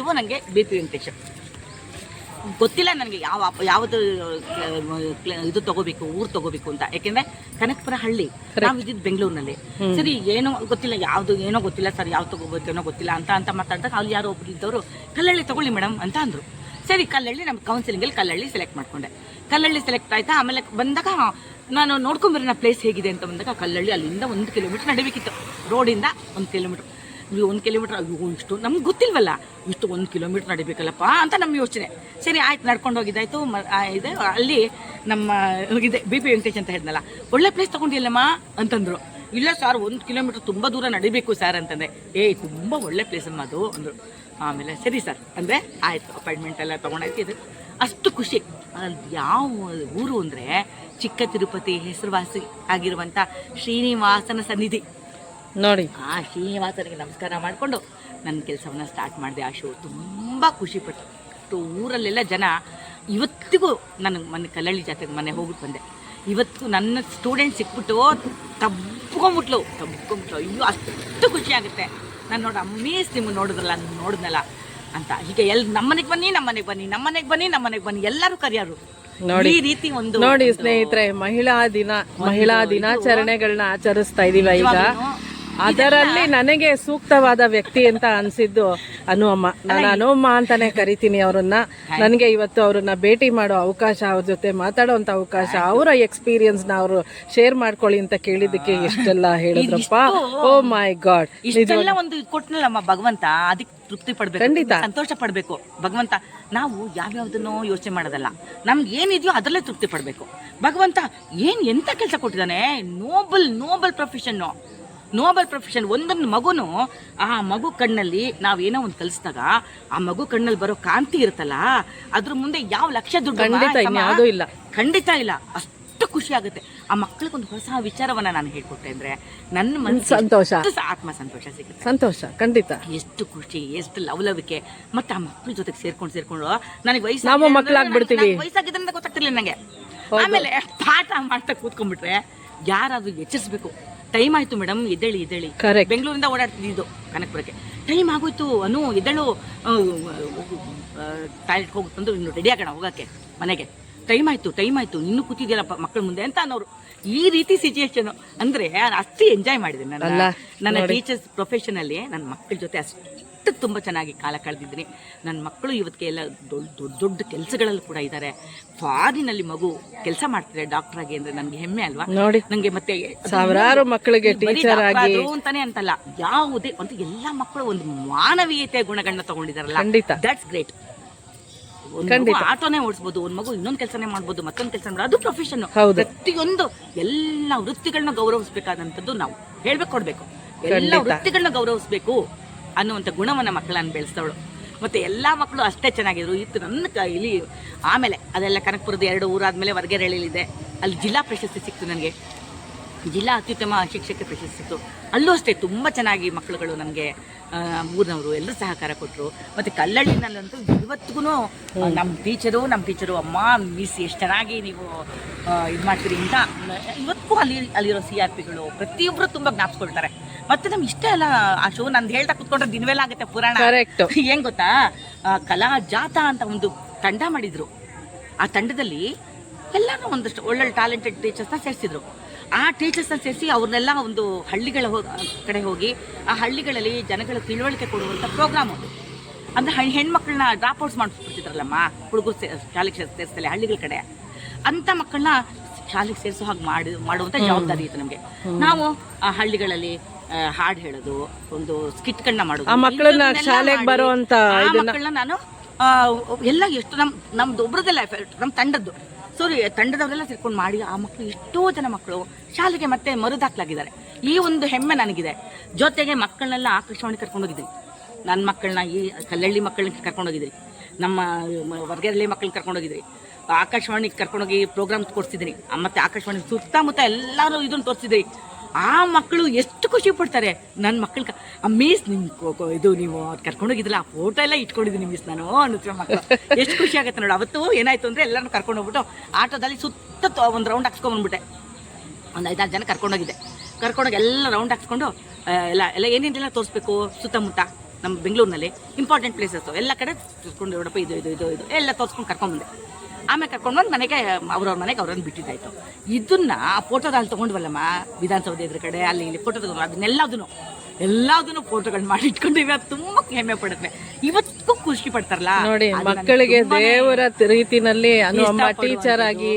ಇವು ನನಗೆ ಬಿ ಪಿ ವೆಂಕಟೇಶ್. ಗೊತ್ತಿಲ್ಲ ನನಗೆ ಯಾವುದು ಇದು ತಗೋಬೇಕು, ಊರು ತಗೋಬೇಕು ಅಂತ. ಯಾಕೆಂದರೆ ಕನಕಪುರ ಹಳ್ಳಿ, ನಾವು ಇದ್ದಿದ್ದು ಬೆಂಗಳೂರಿನಲ್ಲಿ. ಸರಿ, ಏನೋ ಗೊತ್ತಿಲ್ಲ, ಏನೋ ಗೊತ್ತಿಲ್ಲ ಸರ್, ಯಾವ್ದು ತಗೋಬೇಕೇನೋ ಗೊತ್ತಿಲ್ಲ ಅಂತ ಮಾತಾಡಿದಾಗ ಅಲ್ಲಿ ಯಾರೋ ಒಬ್ರು ಇದ್ದವರು ಕಲ್ಲಳ್ಳಿ ತಗೊಳ್ಳಿ ಮೇಡಮ್ ಅಂತ ಅಂದರು. ಸರಿ, ಕಲ್ಲಳ್ಳಿ ನಮ್ಮ ಕೌನ್ಸಿಲಿಂಗಲ್ಲಿ ಕಲ್ಲಳ್ಳಿ ಸೆಲೆಕ್ಟ್ ಮಾಡ್ಕೊಂಡೆ. ಕಲ್ಲಳ್ಳಿ ಸೆಲೆಕ್ಟ್ ಆಯಿತಾ. ಆಮೇಲೆ ಬಂದಾಗ ನಾನು ನೋಡ್ಕೊಂಬರೋಣ ಪ್ಲೇಸ್ ಹೇಗಿದೆ ಅಂತ ಬಂದಾಗ ಕಲ್ಲಳ್ಳಿ ಅಲ್ಲಿಂದ 1 ಕಿಲೋಮೀಟ್ರ್ ನಡಿಬೇಕಿತ್ತು. ರೋಡಿಂದ 1 ಕಿಲೋಮೀಟ್ರ್. 1 ಕಿಲೋಮೀಟ್ರ್ ಇಷ್ಟು ನಮ್ಗೆ ಗೊತ್ತಿಲ್ವಲ್ಲ, ಇಷ್ಟು 1 ಕಿಲೋಮೀಟ್ರ್ ನಡಿಬೇಕಲ್ಲಪ್ಪ ಅಂತ ನಮ್ಮ ಯೋಚನೆ. ಸರಿ ಆಯ್ತು, ನಡ್ಕೊಂಡು ಹೋಗಿದ್ದಾಯ್ತು. ಇದೆ ಅಲ್ಲಿ ನಮ್ಮ ಇದೆ ಬಿ ಪಿ ವೆಂಕಟೇಶ್ ಅಂತ ಹೇಳಿದ್ನಲ್ಲ, ಒಳ್ಳೆ ಪ್ಲೇಸ್ ತೊಗೊಂಡಿಲ್ಲಮ್ಮ ಅಂತಂದರು. ಇಲ್ಲ ಸರ್, 1 ಕಿಲೋಮೀಟ್ರ್ ತುಂಬ ದೂರ ನಡಿಬೇಕು ಸರ್ ಅಂತಂದೆ. ತುಂಬ ಒಳ್ಳೆ ಪ್ಲೇಸ್ ಅಮ್ಮ ಅದು ಅಂದರು. ಆಮೇಲೆ ಸರಿ ಸರ್ ಅಂದರೆ ಆಯಿತು, ಅಪಾಯಿಂಟ್ಮೆಂಟ್ ಎಲ್ಲ ತೊಗೊಂಡಾಯ್ತು. ಇದು ಅಷ್ಟು ಖುಷಿ. ಯಾವ ಊರು ಅಂದರೆ ಚಿಕ್ಕ ತಿರುಪತಿ ಹೆಸರುವಾಸಿ ಆಗಿರುವಂಥ ಶ್ರೀನಿವಾಸನ ಸನ್ನಿಧಿ ನೋಡಿ. ಆ ಶ್ರೀನಿವಾಸನಿಗೆ ನಮಸ್ಕಾರ ಮಾಡಿಕೊಂಡು ನನ್ನ ಕೆಲಸವನ್ನು ಸ್ಟಾರ್ಟ್ ಮಾಡಿದೆ. ಆ ಶೋ ತುಂಬ ಖುಷಿಪಟ್ಟು ಊರಲ್ಲೆಲ್ಲ ಜನ ಇವತ್ತಿಗೂ ನನಗೆ ಕಲ್ಲಳ್ಳಿ ಜಾತ್ರೆಗೆ ಮನೆ ಹೋಗ್ಬಿಟ್ಟು ಬಂದೆ. ಇವತ್ತು ನನ್ನ ಸ್ಟೂಡೆಂಟ್ ಸಿಕ್ಬಿಟ್ಟು ತಬ್ಕೊಂಬಿಟ್ಲು. ಅಯ್ಯೋ ಅಷ್ಟು ಖುಷಿ ಆಗುತ್ತೆ. ನಾನು ನೋಡಿ ಅಮ್ಮೀಸ್ ನಿಮ್ಗೆ ನೋಡಿದ್ನಲ್ಲ ಅಂತ. ಹೀಗೆ ನಮ್ಮನೆಗೆ ಬನ್ನಿ ಎಲ್ಲರೂ ಕರೆಯೋರು. ನೋಡಿ, ಈ ರೀತಿ ಒಂದು ನೋಡಿ ಸ್ನೇಹಿತರೆ, ಮಹಿಳಾ ದಿನಾಚರಣೆಗಳನ್ನ ಆಚರಿಸ್ತಾ ಇದೀವಿ ಈಗ. ಅದರಲ್ಲಿ ನನಗೆ ಸೂಕ್ತವಾದ ವ್ಯಕ್ತಿ ಅಂತ ಅನ್ಸಿದ್ದು ಅನುಅಮ್ಮ. ನಾನು ಅನುಅಮ್ಮ ಅಂತಾನೆ ಕರಿತೀನಿ ಅವ್ರನ್ನ. ನನಗೆ ಇವತ್ತು ಅವ್ರನ್ನ ಭೇಟಿ ಮಾಡೋ ಅವಕಾಶ, ಅವ್ರ ಜೊತೆ ಮಾತಾಡೋಂಥ ಅವಕಾಶ, ಅವರ ಎಕ್ಸ್ಪೀರಿಯನ್ಸ್ ನ ಅವರು ಶೇರ್ ಮಾಡ್ಕೊಳ್ಳಿ ಅಂತ ಕೇಳಿದ್ದಕ್ಕೆ ಎಷ್ಟೆಲ್ಲ ಹೇಳಿದ್ರಪ್ಪ. ಓ ಮೈ ಗಾಡ್, ಇಷ್ಟೆಲ್ಲ ಒಂದು ಕೊಟ್ಟನಲ್ಲಮ್ಮ ಭಗವಂತ, ಅದಕ್ಕೆ ತೃಪ್ತಿ ಪಡ್ಬೇಕು, ಖಂಡಿತ ಸಂತೋಷ ಪಡ್ಬೇಕು. ಭಗವಂತ ನಾವು ಯಾವ್ಯಾವ್ದನ್ನೋ ಯೋಚನೆ ಮಾಡೋದಲ್ಲ, ನಮ್ಗೆ ಏನಿದೆಯೋ ಅದರಲ್ಲೇ ತೃಪ್ತಿ ಪಡ್ಬೇಕು. ಭಗವಂತ ಎಂತ ಕೆಲಸ ಕೊಟ್ಟಿದ್ದಾನೆ. Noble profession. ಒಂದೊಂದು ಮಗುನು, ಆ ಮಗು ಕಣ್ಣಲ್ಲಿ ನಾವೇನೋ ಒಂದು ಕಲಿಸಿದಾಗ ಆ ಮಗು ಕಣ್ಣಲ್ಲಿ ಬರೋ ಕಾಂತಿ ಇರುತ್ತಲ್ಲ, ಅದ್ರ ಮುಂದೆ ಯಾವ ಲಕ್ಷ ದುಡ್ಡು ಖಂಡಿತ ಇಲ್ಲ. ಅಷ್ಟು ಖುಷಿ ಆಗುತ್ತೆ. ಆ ಮಕ್ಕಳಿಗೊಂದು ಹೊಸ ವಿಚಾರವನ್ನ ನಾನು ಹೇಳ್ಕೊಟ್ಟೆ ಅಂದ್ರೆ ನನ್ನ ಮನಸ್ಸು ಸಂತೋಷ, ಆತ್ಮ ಸಂತೋಷ ಸಿಗುತ್ತೆ. ಸಂತೋಷ ಖಂಡಿತ. ಎಷ್ಟು ಖುಷಿ, ಎಷ್ಟು ಲವಲವಿಕೆ. ಮತ್ತೆ ಆ ಮಕ್ಕಳ ಜೊತೆಗೆ ಸೇರ್ಕೊಂಡು ನನಗೆ ವಯಸ್ಸಾಗಿದ್ರಿಂದ ಗೊತ್ತಾಗ್ತಿರ್ಲಿಲ್ಲ ನನಗೆ. ಆಮೇಲೆ ಪಾಠ ಮಾಡ್ತಾ ಕೂತ್ಕೊಂಡ್ಬಿಟ್ರೆ ಯಾರಾದ್ರೂ ಎಚ್ಚರಿಸ್ಬೇಕು. ಟೈಮ್ ಆಯ್ತು ಮೇಡಮ್, ಎದ್ದೇಳಿ. ಬೆಂಗಳೂರಿಂದ ಓಡಾಡ್ತಿದ್ದು ಕನಕಪುರಕ್ಕೆ. ಟೈಮ್ ಆಗೋಯ್ತು, ಎದ್ದೇಳು, ಟಾಯ್ಲೆಟ್ ಹೋಗುತ್ತಂದು ಇನ್ನು ರೆಡಿ ಆಗೋಣ ಹೋಗಕ್ಕೆ ಮನೆಗೆ. ಟೈಮ್ ಆಯ್ತು ಇನ್ನೂ ಕೂತಿದ್ಯಲ್ಲ ಮಕ್ಕಳ ಮುಂದೆ ಅಂತ ಅನ್ನೋರು. ಈ ರೀತಿ ಸಿಚುಯೇಷನ್ ಅಂದ್ರೆ ಅಷ್ಟು ಎಂಜಾಯ್ ಮಾಡಿದೆ ನನ್ನ ಟೀಚರ್ಸ್ ಪ್ರೊಫೆಷನಲ್ಲಿ. ನನ್ನ ಮಕ್ಕಳ ಜೊತೆ ಅಷ್ಟು ತುಂಬ ಚೆನ್ನಾಗಿ ಕಾಲ ಕಳೆದಿದ್ದೀನಿ. ನನ್ನ ಮಕ್ಕಳು ಇವತ್ತಿಗೆ ಎಲ್ಲ ದೊಡ್ಡ ಕೆಲಸಗಳಲ್ಲಿ ಕೂಡ ಇದ್ದಾರೆ. ಫಾರಿನಲ್ಲಿ ಮಗು ಕೆಲಸ ಮಾಡ್ತಾರೆ ಡಾಕ್ಟರ್ ಆಗಿ ಅಂದ್ರೆ ನನಗೆ ಹೆಮ್ಮೆ ಅಲ್ವಾ. ನನಗೆ ಮತ್ತೆ ಸಾವಿರಾರು ಮಕ್ಕಳಿಗೆ ಟೀಚರ್ ಆಗಿ ಅಂತಾನೆ ಅಂತಲ್ಲ, ಯಾವುದೇ ಒಂದು ಎಲ್ಲ ಮಕ್ಕಳು ಒಂದು ಮಾನವೀಯತೆಯ ಗುಣಗಳನ್ನ ತಗೊಂಡಿದಾರಲ್ಲ, ದಟ್ಸ್ ಗ್ರೇಟ್. ಆಟೋನೇ ಓಡಿಸಬಹುದು, ಒಂದ್ ಮಗು ಇನ್ನೊಂದು ಕೆಲಸನೇ ಮಾಡ್ಬೋದು, ಮತ್ತೊಂದು ಕೆಲಸ ಮಾಡೋದು, ಅದು ಪ್ರೊಫೆಷನ್. ಪ್ರತಿಯೊಂದು ಎಲ್ಲ ವೃತ್ತಿಗಳನ್ನ ಗೌರವಿಸಬೇಕಾದಂಥದ್ದು ನಾವು ಕೊಡ್ಬೇಕು. ಎಲ್ಲ ವೃತ್ತಿಗಳನ್ನ ಗೌರವಿಸಬೇಕು ಅನ್ನುವಂಥ ಗುಣವನ್ನ ಮಕ್ಕಳನ್ನ ಬೆಳೆಸ್ತವಳು. ಮತ್ತೆ ಎಲ್ಲಾ ಮಕ್ಕಳು ಅಷ್ಟೇ ಚೆನ್ನಾಗಿದ್ರು. ಇತ್ತು ನನ್ನ ಇಲ್ಲಿ. ಆಮೇಲೆ ಅದೆಲ್ಲ ಕನಕಪುರದ 2 ಊರಾದ್ಮೇಲೆ ವರ್ಗೇರಳ್ಳಿಲಿದೆ, ಅಲ್ಲಿ ಜಿಲ್ಲಾ ಪ್ರಶಸ್ತಿ ಸಿಕ್ತು ನನಗೆ. ಜಿಲ್ಲಾ ಅತ್ಯುತ್ತಮ ಶಿಕ್ಷಕ ಪ್ರಶಸ್ತಿ ಸಿಕ್ತು. ಅಲ್ಲೂ ಅಷ್ಟೇ ತುಂಬ ಚೆನ್ನಾಗಿ ಮಕ್ಕಳುಗಳು ನನಗೆ ಊರಿನವರು ಎಲ್ಲರೂ ಸಹಕಾರ ಕೊಟ್ಟರು. ಮತ್ತು ಕಲ್ಲಳ್ಳಿನಲ್ಲಂತೂ ಇವತ್ತಿಗೂ ನಮ್ಮ ಟೀಚರು ಅಮ್ಮ ಮಿಸ್ ಎಷ್ಟು ಚೆನ್ನಾಗಿ ನೀವು ಇದು ಮಾಡ್ತೀರಿ ಅಂತ ಇವತ್ತಿಗೂ ಅಲ್ಲಿರೋ CRPಗಳು ಪ್ರತಿಯೊಬ್ಬರು ತುಂಬ ಜ್ಞಾಪಿಸ್ಕೊಳ್ತಾರೆ. ಮತ್ತೆ ನಮ್ಗೆ ಇಷ್ಟ ಅಲ್ಲ ಆ ಶೋ. ನಂದು ಹೇಳ್ತಾ ಕುತ್ಕೊಂಡ್ರೆ ದಿನವೆಲ್ಲ ಆಗುತ್ತೆ ಪುರಾಣ. ಏನ್ ಗೊತ್ತಾ, ಕಲಾ ಜಾಥಾ ಅಂತ ಒಂದು ತಂಡ ಮಾಡಿದ್ರು. ಆ ತಂಡದಲ್ಲಿ ಎಲ್ಲರೂ ಒಂದಷ್ಟು ಒಳ್ಳೊಳ್ಳೆ ಟ್ಯಾಲೆಂಟೆಡ್ ಟೀಚರ್ಸ್ನ ಸೇರಿಸಿದ್ರು. ಆ ಟೀಚರ್ಸ್ನ ಸೇರಿಸಿ ಅವ್ರನ್ನೆಲ್ಲ ಒಂದು ಹಳ್ಳಿಗಳ ಕಡೆ ಹೋಗಿ ಆ ಹಳ್ಳಿಗಳಲ್ಲಿ ಜನಗಳ ತಿಳುವಳಿಕೆ ಕೊಡುವಂಥ ಪ್ರೋಗ್ರಾಮ್ ಅದು. ಅಂದರೆ ಹೆಣ್ಮಕ್ಳನ್ನ ಡ್ರಾಪ್ ಔಟ್ಸ್ ಮಾಡಿಸ್ಬಿಡ್ತಿದ್ರಲ್ಲಮ್ಮ ಹುಡುಗರು ಶಾಲೆಗೆ ಸೇರಿಸ್ತಲ್ಲ ಹಳ್ಳಿಗಳ ಕಡೆ. ಅಂಥ ಮಕ್ಕಳನ್ನ ಶಾಲೆಗೆ ಸೇರಿಸೋ ಹಾಗೆ ಮಾಡುವಂಥ ಜವಾಬ್ದಾರಿ ಇತ್ತು ನಮಗೆ. ನಾವು ಆ ಹಳ್ಳಿಗಳಲ್ಲಿ ಹಾಡು ಹೇಳೋದು, ಒಂದು ಸ್ಕಿಟ್ಗಳನ್ನ ಮಾಡೋದು. ಆ ಮಕ್ಕಳನ್ನ ಶಾಲೆಗೆ ಬರೋ ಅಂತ ಮಕ್ಕಳನ್ನ ನಾನು ಎಲ್ಲ ಎಷ್ಟು ನಮ್ದು ಒಬ್ರದೆಲ್ಲ ನಮ್ಮ ತಂಡದ್ದು ತಂಡದವರೆಲ್ಲ ಸೇರ್ಕೊಂಡು ಮಾಡಿ ಆ ಮಕ್ಕಳು ಎಷ್ಟೋ ಜನ ಮಕ್ಕಳು ಶಾಲೆಗೆ ಮತ್ತೆ ಮರುದಾಖಲಾಗಿದ್ದಾರೆ. ಈ ಒಂದು ಹೆಮ್ಮೆ ನನಗಿದೆ. ಜೊತೆಗೆ ಮಕ್ಕಳನ್ನೆಲ್ಲ ಆಕಾಶವಾಣಿ ಕರ್ಕೊಂಡೋಗಿದ್ರಿ, ನನ್ನ ಮಕ್ಕಳನ್ನ ಈ ಕಲ್ಲಳ್ಳಿ ಮಕ್ಕಳನ್ನ ಕರ್ಕೊಂಡೋಗಿದ್ರಿ, ನಮ್ಮ ವರ್ಗೇರಳ್ಳಿ ಮಕ್ಕಳನ್ನ ಕರ್ಕೊಂಡೋಗಿದ್ರಿ, ಆಕಾಶವಾಣಿಗೆ ಕರ್ಕೊಂಡೋಗಿ ಪ್ರೋಗ್ರಾಮ್ ಕೊಡ್ಸಿದ್ರಿ, ಮತ್ತೆ ಆಕಾಶವಾಣಿ ಸುತ್ತಮುತ್ತ ಎಲ್ಲರೂ ಇದನ್ನು ತೋರಿಸಿದ್ರಿ. ಆ ಮಕ್ಕಳು ಎಷ್ಟು ಖುಷಿ ಪಡ್ತಾರೆ. ನನ್ನ ಮಕ್ಕಳು ಮಿಸ್ ಇದು ನೀವು ಕರ್ಕೊಂಡೋಗಿದ್ರಲ್ಲ ಆ ಫೋಟೋ ಎಲ್ಲ ಇಟ್ಕೊಂಡಿದ್ದೀನಿ ಮಿಸ್ ನಾನು ಅನ್ನುತ್ತೆ ಮಕ್ಕಳು. ಎಷ್ಟು ಖುಷಿ ಆಗುತ್ತೆ ನೋಡಿ. ಅವತ್ತು ಏನಾಯ್ತು ಅಂದರೆ ಎಲ್ಲರೂ ಕರ್ಕೊಂಡು ಹೋಗ್ಬಿಟ್ಟು ಆಟೋದಲ್ಲಿ ಸುತ್ತ ಒಂದು ರೌಂಡ್ ಹಾಕ್ಸ್ಕೊಂಡ್ಬಂದ್ಬಿಟ್ಟೆ. ಒಂದು 5-6 ಜನ ಕರ್ಕೊಂಡೋಗಿದ್ದೆ. ಕರ್ಕೊಂಡೋಗಿ ಎಲ್ಲ ರೌಂಡ್ ಹಾಕ್ಸ್ಕೊಂಡು ಎಲ್ಲ ಏನೇನೆಲ್ಲ ತೋರಿಸ್ಬೇಕು ಸುತ್ತಮುತ್ತ ನಮ್ಮ ಬೆಂಗಳೂರಿನಲ್ಲಿ ಇಂಪಾರ್ಟೆಂಟ್ ಪ್ಲೇಸಸ್ಸು ಎಲ್ಲ ಕಡೆ ತೋರಿಸ್ಕೊಂಡು ನೋಡಪ್ಪ ಇದು ಇದು ಇದು ಇದು ಎಲ್ಲ ತೋರಿಸ್ಕೊಂಡು ಕರ್ಕೊಂಡ್ಬಂದೆ. ಆಮೇಲೆ ಕರ್ಕೊಂಡ್ಬಂದು ಮನೆಗೆ ಅವ್ರವ್ರ ಮನೆಗೆ ಅವ್ರನ್ನ ಬಿಟ್ಟಿದ್ದಾಯ್ತು. ಇದನ್ನ ಫೋಟೋದಲ್ಲಿ ತೊಗೊಂಡ್ವಲ್ಲಮ್ಮ ವಿಧಾನಸೌಧ ಎದುರು ಕಡೆ ಅಲ್ಲಿ ಇಲ್ಲಿ ಫೋಟೋ ತಗೊಂಡು ಎಲ್ಲದನ್ನು ಫೋಟೋಗಳನ್ನ ಮಾಡಿ ಇಟ್ಕೊಂಡಿವಿ. ಅದು ತುಂಬಾ ಹೆಮ್ಮೆ ಪಡುತ್ತೆ. ಇವತ್ತಿಗೂ ಖುಷಿ ಪಡ್ತಾರಲ್ಲ ನೋಡಿ. ಮಕ್ಕಳಿಗೆ ದೇವರ ರೀತಿನಲ್ಲಿ ಅಮ್ಮ ಟೀಚರ್ ಆಗಿ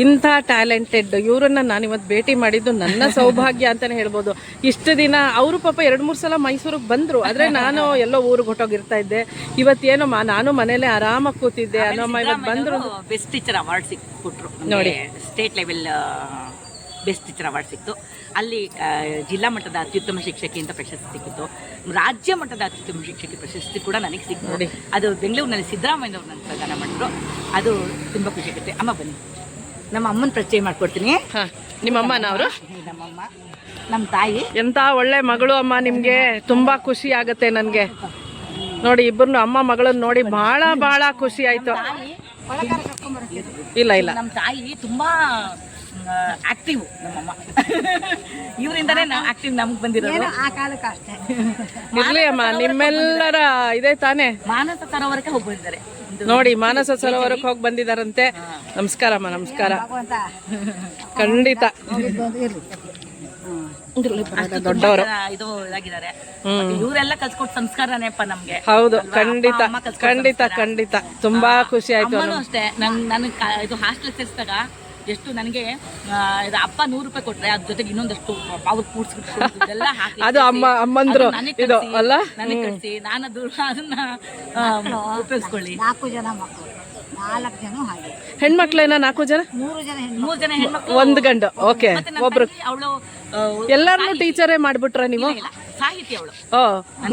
ಇಂಥ ಟ್ಯಾಲೆಂಟೆಡ್ ಇವ್ರನ್ನ ನಾನು ಇವತ್ತು ಭೇಟಿ ಮಾಡಿದ್ದು ನನ್ನ ಸೌಭಾಗ್ಯ ಅಂತಾನೆ ಹೇಳ್ಬೋದು. ಇಷ್ಟು ದಿನ ಅವರು ಪಾಪ 2-3 ಸಲ ಮೈಸೂರಿಗೆ ಬಂದ್ರು, ಆದ್ರೆ ನಾನು ಎಲ್ಲೋ ಊರಿಗೆ ಹೊಟ್ಟೋಗಿರ್ತಾ ಇದ್ದೆ. ಇವತ್ತೇನು ನಾನು ಮನೇಲೆ ಆರಾಮಾಗಿ ಕೂತಿದ್ದೆ. ಅಮ್ಮ ಇವತ್ತು ಬಂದ್ರು. ಬೆಸ್ಟ್ ಟೀಚರ್ ಅವಾರ್ಡ್ ಸಿಕ್ಬಿಟ್ರು ನೋಡಿ. State level best teacher award ಸಿಕ್ತು. ಅಲ್ಲಿ ಜಿಲ್ಲಾ ಮಟ್ಟದ ಅತ್ಯುತ್ತಮ ಶಿಕ್ಷಕಿ ಅಂತ ಪ್ರಶಸ್ತಿ ಸಿಕ್ಕಿತ್ತು. ರಾಜ್ಯ ಮಟ್ಟದ ಅತ್ಯುತ್ತಮ ಶಿಕ್ಷಕಿ ಪ್ರಶಸ್ತಿ ಕೂಡ ನನಗೆ ಸಿಕ್ತು. ಅದು ಬೆಂಗಳೂರಿನಲ್ಲಿ ಸಿದ್ದರಾಮಯ್ಯನವ್ರು ನನ್ನ ಪ್ರದಾನ ಮಾಡಿದ್ರು. ಅದು ತುಂಬ ಖುಷಿ ಆಗುತ್ತೆ. ಅಮ್ಮ ಬನ್ನಿ, ನಮ್ಮ ಅಮ್ಮನ ಪರಿಚಯ ಮಾಡ್ಕೊಡ್ತೀನಿ. ನಿಮ್ಮಮ್ಮನವರು? ನಮ್ಮಮ್ಮ, ನಮ್ಮ ತಾಯಿ. ಎಂತ ಒಳ್ಳೆ ಮಗಳು ಅಮ್ಮ ನಿಮ್ಗೆ. ತುಂಬಾ ಖುಷಿ ಆಗತ್ತೆ ನನ್ಗೆ ನೋಡಿ. ಇಬ್ಬರು ಅಮ್ಮ ಮಗಳನ್ನ ನೋಡಿ ಬಹಳ ಬಹಳ ಖುಷಿ ಆಯ್ತು. ಇಲ್ಲ ನಮ್ಮ ತಾಯಿ ತುಂಬಾ ಆಕ್ಟಿವ್. ನಮ್ಮಮ್ಮ ಇವರಿಂದನೇ ನಾವು ಆಕ್ಟಿವ್ ನಮ್ಗೆ ಬಂದಿರೋದು. ಆ ಕಾಲಕ್ಕೆ ಅಷ್ಟೇ ಇರ್ಲಿ ಅಮ್ಮ. ನಿಮ್ಮೆಲ್ಲರ ಇದೆ ತಾನೇ. ಮಾನಸ ಸರೋವರಕ್ಕೆ ಹೋಗಿ ಬಂದಿದ್ದಾರೆ ನೋಡಿ. ಮಾನಸ ಸರೋವರಕ್ಕೆ ಹೋಗಿ ಬಂದಿದಾರಂತೆ. ನಮಸ್ಕಾರ ಅಮ್ಮ. ನಮಸ್ಕಾರ. ಖಂಡಿತ ದೊಡ್ಡವರು ಇದು ಇದಾಗಿದ್ದಾರೆ. ಇವರೆಲ್ಲ ಕಲ್ಸ್ಕೊಟ್ಟು ಸಂಸ್ಕಾರನೇಪ್ಪ ನಮ್ಗೆ. ಹೌದು, ಖಂಡಿತ ಖಂಡಿತ ಖಂಡಿತ. ತುಂಬಾ ಖುಷಿ ಆಯ್ತು. ಅಷ್ಟೇ ನನಗೆ ಇದು ಹಾಸ್ಟೆಲ್ ಸೇರಿಸಿದಾಗ ಎಷ್ಟು ನನಗೆ ಅಪ್ಪ 100 ರೂಪಾಯಿ ಕೊಟ್ರೆ ಅದ್ರ ಜೊತೆಗೆ ಇನ್ನೊಂದಷ್ಟು ಅವ್ರು ಕೂಡ್ಸ್ಬಿಟ್ಟು ಹಾಕಿ ಅದು ಅಮ್ಮಂದ್ರು ಇದು ಅಲ್ಲ ನನಗೆ ಕಳಿಸಿ ನಾನು ಅದನ್ನ ಉಪಯೋಗಿಸ್ಕೊಳ್ಳಿ. 4 ಜನ ಮಕ್ಕಳು, 4 ಜನ ಹಾಗೆ ಹೆಣ್ಮಕ್ಳೇನ? 4 ಜನ? 3 ಜನ ಹೆಣ್ಮಕ್ಳು, 1 ಗಂಡು. ಓಕೆ. ಒಬ್ರು ಅವಳು ಎಲ್ಲಾರನ್ನೂ ಟೀಚರೇ ಮಾಡ್ಬಿಟ್ರ ನೀವು? ಸಾಹಿತಿ ಅವಳು.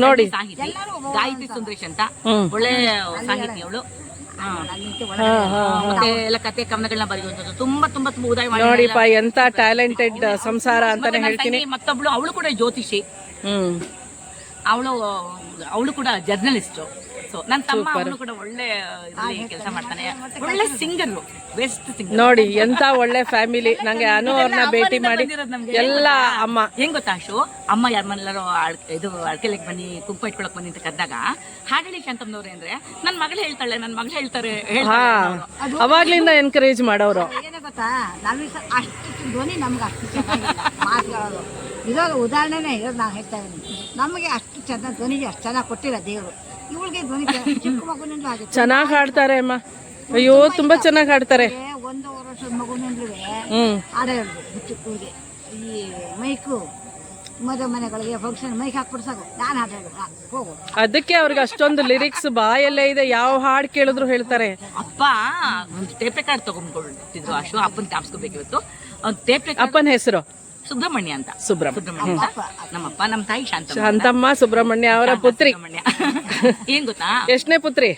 ನೋಡಿ, ಸಾಹಿತಿ ಗಾಯತ್ರಿ ಸುಂದರೇಶ್ ಅಂತ ಒಳ್ಳೆ ಸಾಹಿತಿ ಅವಳು. ಮತ್ತೆ ಎಲ್ಲ ಕತೆ ಕವನಗಳನ್ನ ಬರೆಯುವಂಥದ್ದು ತುಂಬಾ ತುಂಬಾ ತುಂಬಾ ಉದಯ ಮಾಡಿ. ನೋಡಿಪ್ಪ ಎಂತ ಟ್ಯಾಲೆಂಟೆಡ್ ಸಂಸಾರ ಅಂತಾನೆ ಹೇಳ್ತೀನಿ. ಮತ್ತೊಬ್ಳು ಅವಳು ಕೂಡ ಜ್ಯೋತಿಷಿ. ಅವಳು ಕೂಡ ಜರ್ನಲಿಸ್ಟ್. ಸೊ ನನ್ನ ತಮ್ಮ ಅವನು ಕೂಡ ಒಳ್ಳೆ ಕೆಲಸ ಮಾಡ್ತಾನೆ. ಒಳ್ಳೆ ಸಿಂಗರ್, ಬೆಸ್ಟ್ ಸಿಂಗರ್. ನೋಡಿ ಎಂತ ಒಳ್ಳೆ ಫ್ಯಾಮಿಲಿ. ನಂಗೆ ಅನು ಅವ್ರನ್ನ ಭೇಟಿ ಮಾಡಿ ಎಲ್ಲ ಅಮ್ಮ ಹೆಂಗ್ ಗೊತ್ತಾ ಶೋ, ಅಮ್ಮ ಯಾರ ಮನೆಲ್ಲಾರು ಇದು ಅಡ್ಕೆಲೆಗೆ ಬನ್ನಿ ಕುಂಕುಮ ಇಟ್ಕೊಳಕ್ ಬನ್ನಿ ಅಂತ ಕರೆದಾಗ ಹಾಡಳಿ ಶಾಂತಮ್ಮನವ್ರೆ ಅಂದ್ರೆ ನನ್ನ ಮಗಳು ಹೇಳ್ತಾಳೆ, ನನ್ನ ಮಗಳು ಹೇಳ್ತಾರೆ. ಅವಾಗ್ಲಿಂದ ಎನ್ಕರೇಜ್ ಮಾಡೋರು. ಏನೇ ಗೊತ್ತಾ, ನಮಗೆ ಅಷ್ಟು ಧ್ವನಿ ನಮ್ಗೆ ಅಷ್ಟು ಚೆನ್ನಾಗಿಲ್ಲ ಮಾತುಗಳದು. ಇರೋದು ಉದಾಹರಣೆನೇ ಇರೋದು. ನಾನು ಹೇಳ್ತಾ ಇದ್ದೀನಿ, ನಮಗೆ ಅಷ್ಟು ಚೆನ್ನಾಗಿ ಧ್ವನಿಗೆ ಅಷ್ಟು ಚೆನ್ನಾಗಿ ಕೊಟ್ಟಿಲ್ಲ ದೇವರು. ಇವಳಿಗೆ ಧ್ವನಿ ಚಿಕ್ಕ ಮಗುನಿಂದ ಆಗಿದೆ. ಚೆನ್ನಾಗಿ ಹಾಡ್ತಾರೆ ಅಮ್ಮ. ಅಯ್ಯೋ ತುಂಬಾ ಚೆನ್ನಾಗಿ ಹಾಡ್ತಾರೆ. 1 ವರ್ಷದ ಮಗುನಿಂದಲೂ ಹಾಡ ಹೇಳುದು. ಹುಚ್ಚುಗೆ ಈ ಮೈಕು ಮದುವೆ ಮನೆಗಳಿಗೆ ಫಂಕ್ಷನ್ ಮೈಕ್ ಹಾಕ್ಬಿಟ್ಟು ಸಾಕು, ನಾನು ಹಾಡು ಹೇಳುದು ಹೋಗು. ಅದಕ್ಕೆ ಅವ್ರಿಗೆ ಅಷ್ಟೊಂದು ಲಿರಿಕ್ಸ್ ಬಾಯಲ್ಲೇ ಇದೆ. ಯಾವ ಹಾಡು ಕೇಳಿದ್ರು ಹೇಳ್ತಾರೆ. ಅಪ್ಪ ಒಂದು ಟೇಪ್ ರೆಕಾರ್ಡ್ ತಗೊಂಡ್ಕೊಳ್ತಿದ್ರು. ಆ ಶೋ ಅಪ್ಪನ ತಾಪ್ಸ್ಕೋಬೇಕು ಇವತ್ತು. ಒಂದು ಟೇಪ್ ರೆಕಾರ್ಡ್. ಅಪ್ಪನ ಹೆಸರು ಸುಬ್ರಹ್ಮಣ್ಯ ಅಂತ. ಸುಬ್ರಹ್ಮಣ್ಯ ನಮ್ಮಪ್ಪ, ನಮ್ಮ ತಾಯಿ ಶಾಂತಮ್ಮ ಸುಬ್ರಹ್ಮಣ್ಯ ಅವರ ಪುತ್ರಿ. ಏನ್ ಗೊತ್ತಾ, ಎಷ್ಟನೇ ಪುತ್ರಿ?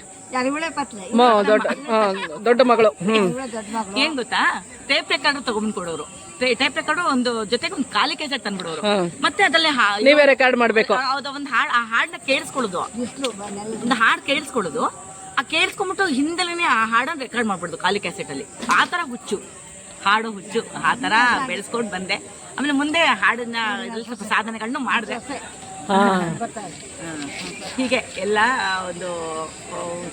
ದೊಡ್ಡ ಮಗಳು. ಏನ್ ಗೊತ್ತಾ, ಟೇಪ್ ರೆಕಾರ್ಡ್ ತಗೊಂಡ್ ಕೊಡೋರು. ಟೇಪ್ ರೆಕಾರ್ಡ್ ಒಂದು ಜೊತೆಗೆ ಒಂದು ಖಾಲಿ ಕೇಸೆಟ್ ತಂದ್ಬಿಡೋರು. ಮತ್ತೆ ಅದ್ರಲ್ಲಿ ನೀವೇ ರೆಕಾರ್ಡ್ ಮಾಡ್ಬೇಕು. ಒಂದು ಹಾಡ್, ಆ ಹಾಡನ್ನ ಕೇಳಿಸ್ಕೊಳ್ಳೋದು. ಒಂದು ಹಾಡ್ ಕೇಳಿಸ್ಕೊಳ್ಳೋದು. ಆ ಕೇಳಿಸ್ಕೊಂಡ್ಬಿಟ್ಟು ಹಿಂದೆಲೇನೆ ಆ ಹಾಡನ್ನ ರೆಕಾರ್ಡ್ ಮಾಡ್ಬಿಡುದು ಖಾಲಿ ಕ್ಯಾಸೆಟ್ ಅಲ್ಲಿ. ಆ ತರ ಹುಚ್ಚು, ಹಾಡು ಹುಚ್ಚು. ಆ ತರ ಬೆಳೆಸ್ಕೊಂಡು ಬಂದೆ. ಆಮೇಲೆ ಮುಂದೆ ಹಾಡನ್ನ ಸ್ವಲ್ಪ ಸಾಧನೆಗಳನ್ನು ಮಾಡಿದೆ. ಹೀಗೆ ಎಲ್ಲ ಒಂದು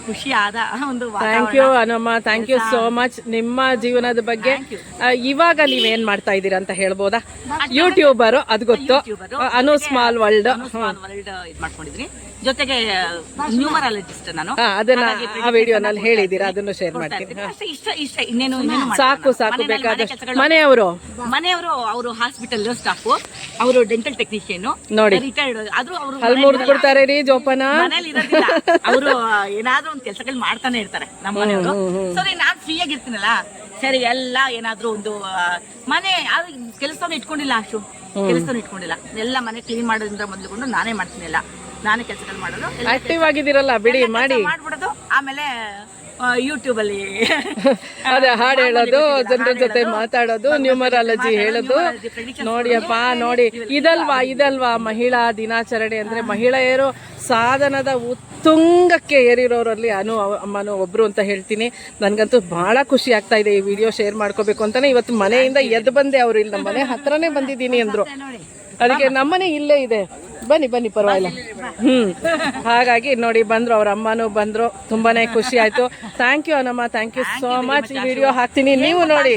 ಖುಷಿಯಾದ ಒಂದು. Thank you Anamma, thank you so much. ನಿಮ್ಮ ಜೀವನದ ಬಗ್ಗೆ ಇವಾಗ ನೀವೇನ್ ಮಾಡ್ತಾ ಇದ್ದೀರಾ ಅಂತ ಹೇಳ್ಬೋದಾ? ಯೂಟ್ಯೂಬರ್, ಅದು ಗೊತ್ತು. ಅನು ಸ್ಮಾಲ್ ವರ್ಲ್ಡ್ ಇದು ಮಾಡ್ಕೊಂಡಿದ್ರಿ. ಜೊತೆಗೆ ನ್ಯೂಮರಾಲಜಿಸ್ಟ್ ನಾನು. ಅದನ್ನ ಆ ವಿಡಿಯೋನಲ್ಲಿ ಹೇಳಿದೀರಾ, ಅದನ್ನು ಶೇರ್ ಮಾಡ್ತೀನಿ. ಇಷ್ಟ ಇನ್ನೇನು ಸಾಕು ಬೇಕಾದಷ್ಟು. ಮನೆಯವರು ಅವರು ಹಾಸ್ಪಿಟಲ್ ಸ್ಟಾಫ್. ಅವರು ಡೆಂಟಲ್ ಟೆಕ್ನಿಷಿಯನ್ ನೋಡಿ. ರಿಟೈರ್ಡ್. ಆದ್ರೂ ಅವರು ಅಲ್ಲಿ ಮುರಿದ್ಬಿಡ್ತಾರೆ ರೀ ಜೋಪಾನ. ಮನೇಲಿ ಇರೋದಿಲ್ಲ. ಅವರು ಏನಾದ್ರೂ ಒಂದು ಕೆಲಸಗಳು ಮಾಡ್ತಾನೆ ಇರ್ತಾರೆ ನಮ್ಮ ಮನೆಯವರು. ಸರಿ, ನಾನ್ ಫ್ರೀ ಆಗಿರ್ತೀನಲ್ಲ, ಸರಿ ಎಲ್ಲ ಏನಾದ್ರೂ ಒಂದು ಮನೆ ಕೆಲಸನ ಇಟ್ಕೊಂಡಿಲ್ಲ, ಅಷ್ಟು ಕೆಲಸನ ಇಟ್ಕೊಂಡಿಲ್ಲ. ಎಲ್ಲ ಮನೆ ಕ್ಲೀನ್ ಮಾಡೋದ್ರಿಂದ ಮೊದಲುಕೊಂಡು ನಾನೇ ಮಾಡ್ತೀನಿ, ಎಲ್ಲ ನಾನೇ ಕೆಲಸಗಳು ಮಾಡೋದು. ಆಕ್ಟಿವ್ ಆಗಿದ್ದೀರಲ್ಲ, ಬಿಡಿ ಮಾಡಿ ಮಾಡ್ಬಿಡೋದು. ಆಮೇಲೆ ಯೂಟ್ಯೂಬ್ ಅಲ್ಲಿ ಅದೇ ಹಾಡು ಹೇಳೋದು, ಜನರ ಜೊತೆ ಮಾತಾಡೋದು, ನ್ಯೂಮರಾಲಜಿ ಹೇಳೋದು. ನೋಡಿಯಪ್ಪ ನೋಡಿ, ಇದಲ್ವಾ ಮಹಿಳಾ ದಿನಾಚರಣೆ ಅಂದ್ರೆ ಮಹಿಳೆಯರು ಸಾಧನದ ಉತ್ತುಂಗಕ್ಕೆ ಏರಿರೋರಲ್ಲಿ ಅಮ್ಮನು ಒಬ್ರು ಅಂತ ಹೇಳ್ತೀನಿ. ನನ್ಗಂತೂ ಬಹಳ ಖುಷಿ ಆಗ್ತಾ ಇದೆ ಈ ವಿಡಿಯೋ ಶೇರ್ ಮಾಡ್ಕೋಬೇಕು ಅಂತಾನೆ. ಇವತ್ತು ಮನೆಯಿಂದ ಎದ್ದು ಬಂದೆ, ಅವ್ರು ಇಲ್ಲಿ ನಮ್ಮ ಮನೆ ಹತ್ರನೇ ಬಂದಿದ್ದೀನಿ ಅಂದ್ರು. ಅದಕ್ಕೆ ನಮ್ಮನೆ ಇಲ್ಲೇ ಇದೆ, ಬನ್ನಿ ಪರವಾಗಿಲ್ಲ. ಹಾಗಾಗಿ ನೋಡಿ ಬಂದ್ರು, ಅವ್ರ ಅಮ್ಮನೂ ಬಂದ್ರು. ತುಂಬಾನೇ ಖುಷಿ ಆಯ್ತು. Thank you Anamma, thank you so much. ಈ ವಿಡಿಯೋ ಹಾಕ್ತೀನಿ, ನೀವು ನೋಡಿ.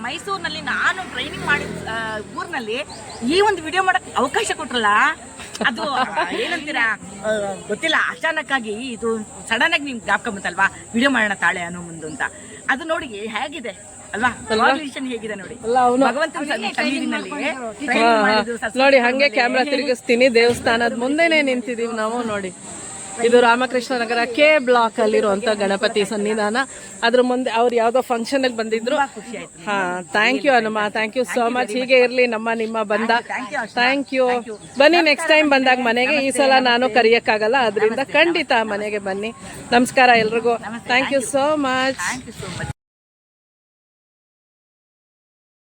ಮೈಸೂರಿನಲ್ಲಿ ನಾನು ಟ್ರೈನಿಂಗ್ ಮಾಡಿದ ಊರಿನಲ್ಲಿ ಈ ಒಂದು ವಿಡಿಯೋ ಮಾಡಕ್ ಅವಕಾಶ ಕೊಟ್ರಲ್ಲ, ಅದು ಏನಂತೀರಾ ಗೊತ್ತಿಲ್ಲ. ಅಚಾನಕ್ ಆಗಿ ಇದು ಸಡನ್ ಆಗಿ ನಿಮ್ಗೆ ಜ್ಞಾಪಕ ಬಂತಲ್ವಾ, ವಿಡಿಯೋ ಮಾಡೋಣ ತಾಳೆ ಅನ್ನೋ ಮುಂದೆ ಅಂತ. ಅದು ನೋಡಿ ಹೇಗಿದೆ ಅಲ್ವಾ, ಹೇಗಿದೆ ನೋಡಿ. ಭಗವಂತನ ನೋಡಿ ಹಂಗೆ ಕ್ಯಾಮ್ರಾ ತಿರುಗಿಸ್ತೀನಿ. ದೇವಸ್ಥಾನದ ಮುಂದೆನೆ ನಿಂತಿದೀವಿ ನಾವು ನೋಡಿ. ಇದು ರಾಮಕೃಷ್ಣ ನಗರ ಕೆ ಬ್ಲಾಕ್ ಅಲ್ಲಿರುವಂತ ಗಣಪತಿ ಸನ್ನಿಧಾನ. ಅದ್ರ ಮುಂದೆ ಅವ್ರು ಯಾವ್ದೋ ಫಂಕ್ಷನ್ ಅಲ್ಲಿ ಬಂದಿದ್ರು. ಹಾ, thank you Hanuma, thank you so much. ಹೀಗೆ ಇರ್ಲಿ ನಿಮ್ಮ ಬಂದ. Thank you. ಬನ್ನಿ ನೆಕ್ಸ್ಟ್ ಟೈಮ್ ಬಂದಾಗ ಮನೆಗೆ. ಈ ಸಲ ನಾನು ಕರಿಯಕ್ಕಾಗಲ್ಲ, ಅದರಿಂದ ಖಂಡಿತ ಮನೆಗೆ ಬನ್ನಿ. ನಮಸ್ಕಾರ ಎಲ್ರಿಗೂ. Thank you so much.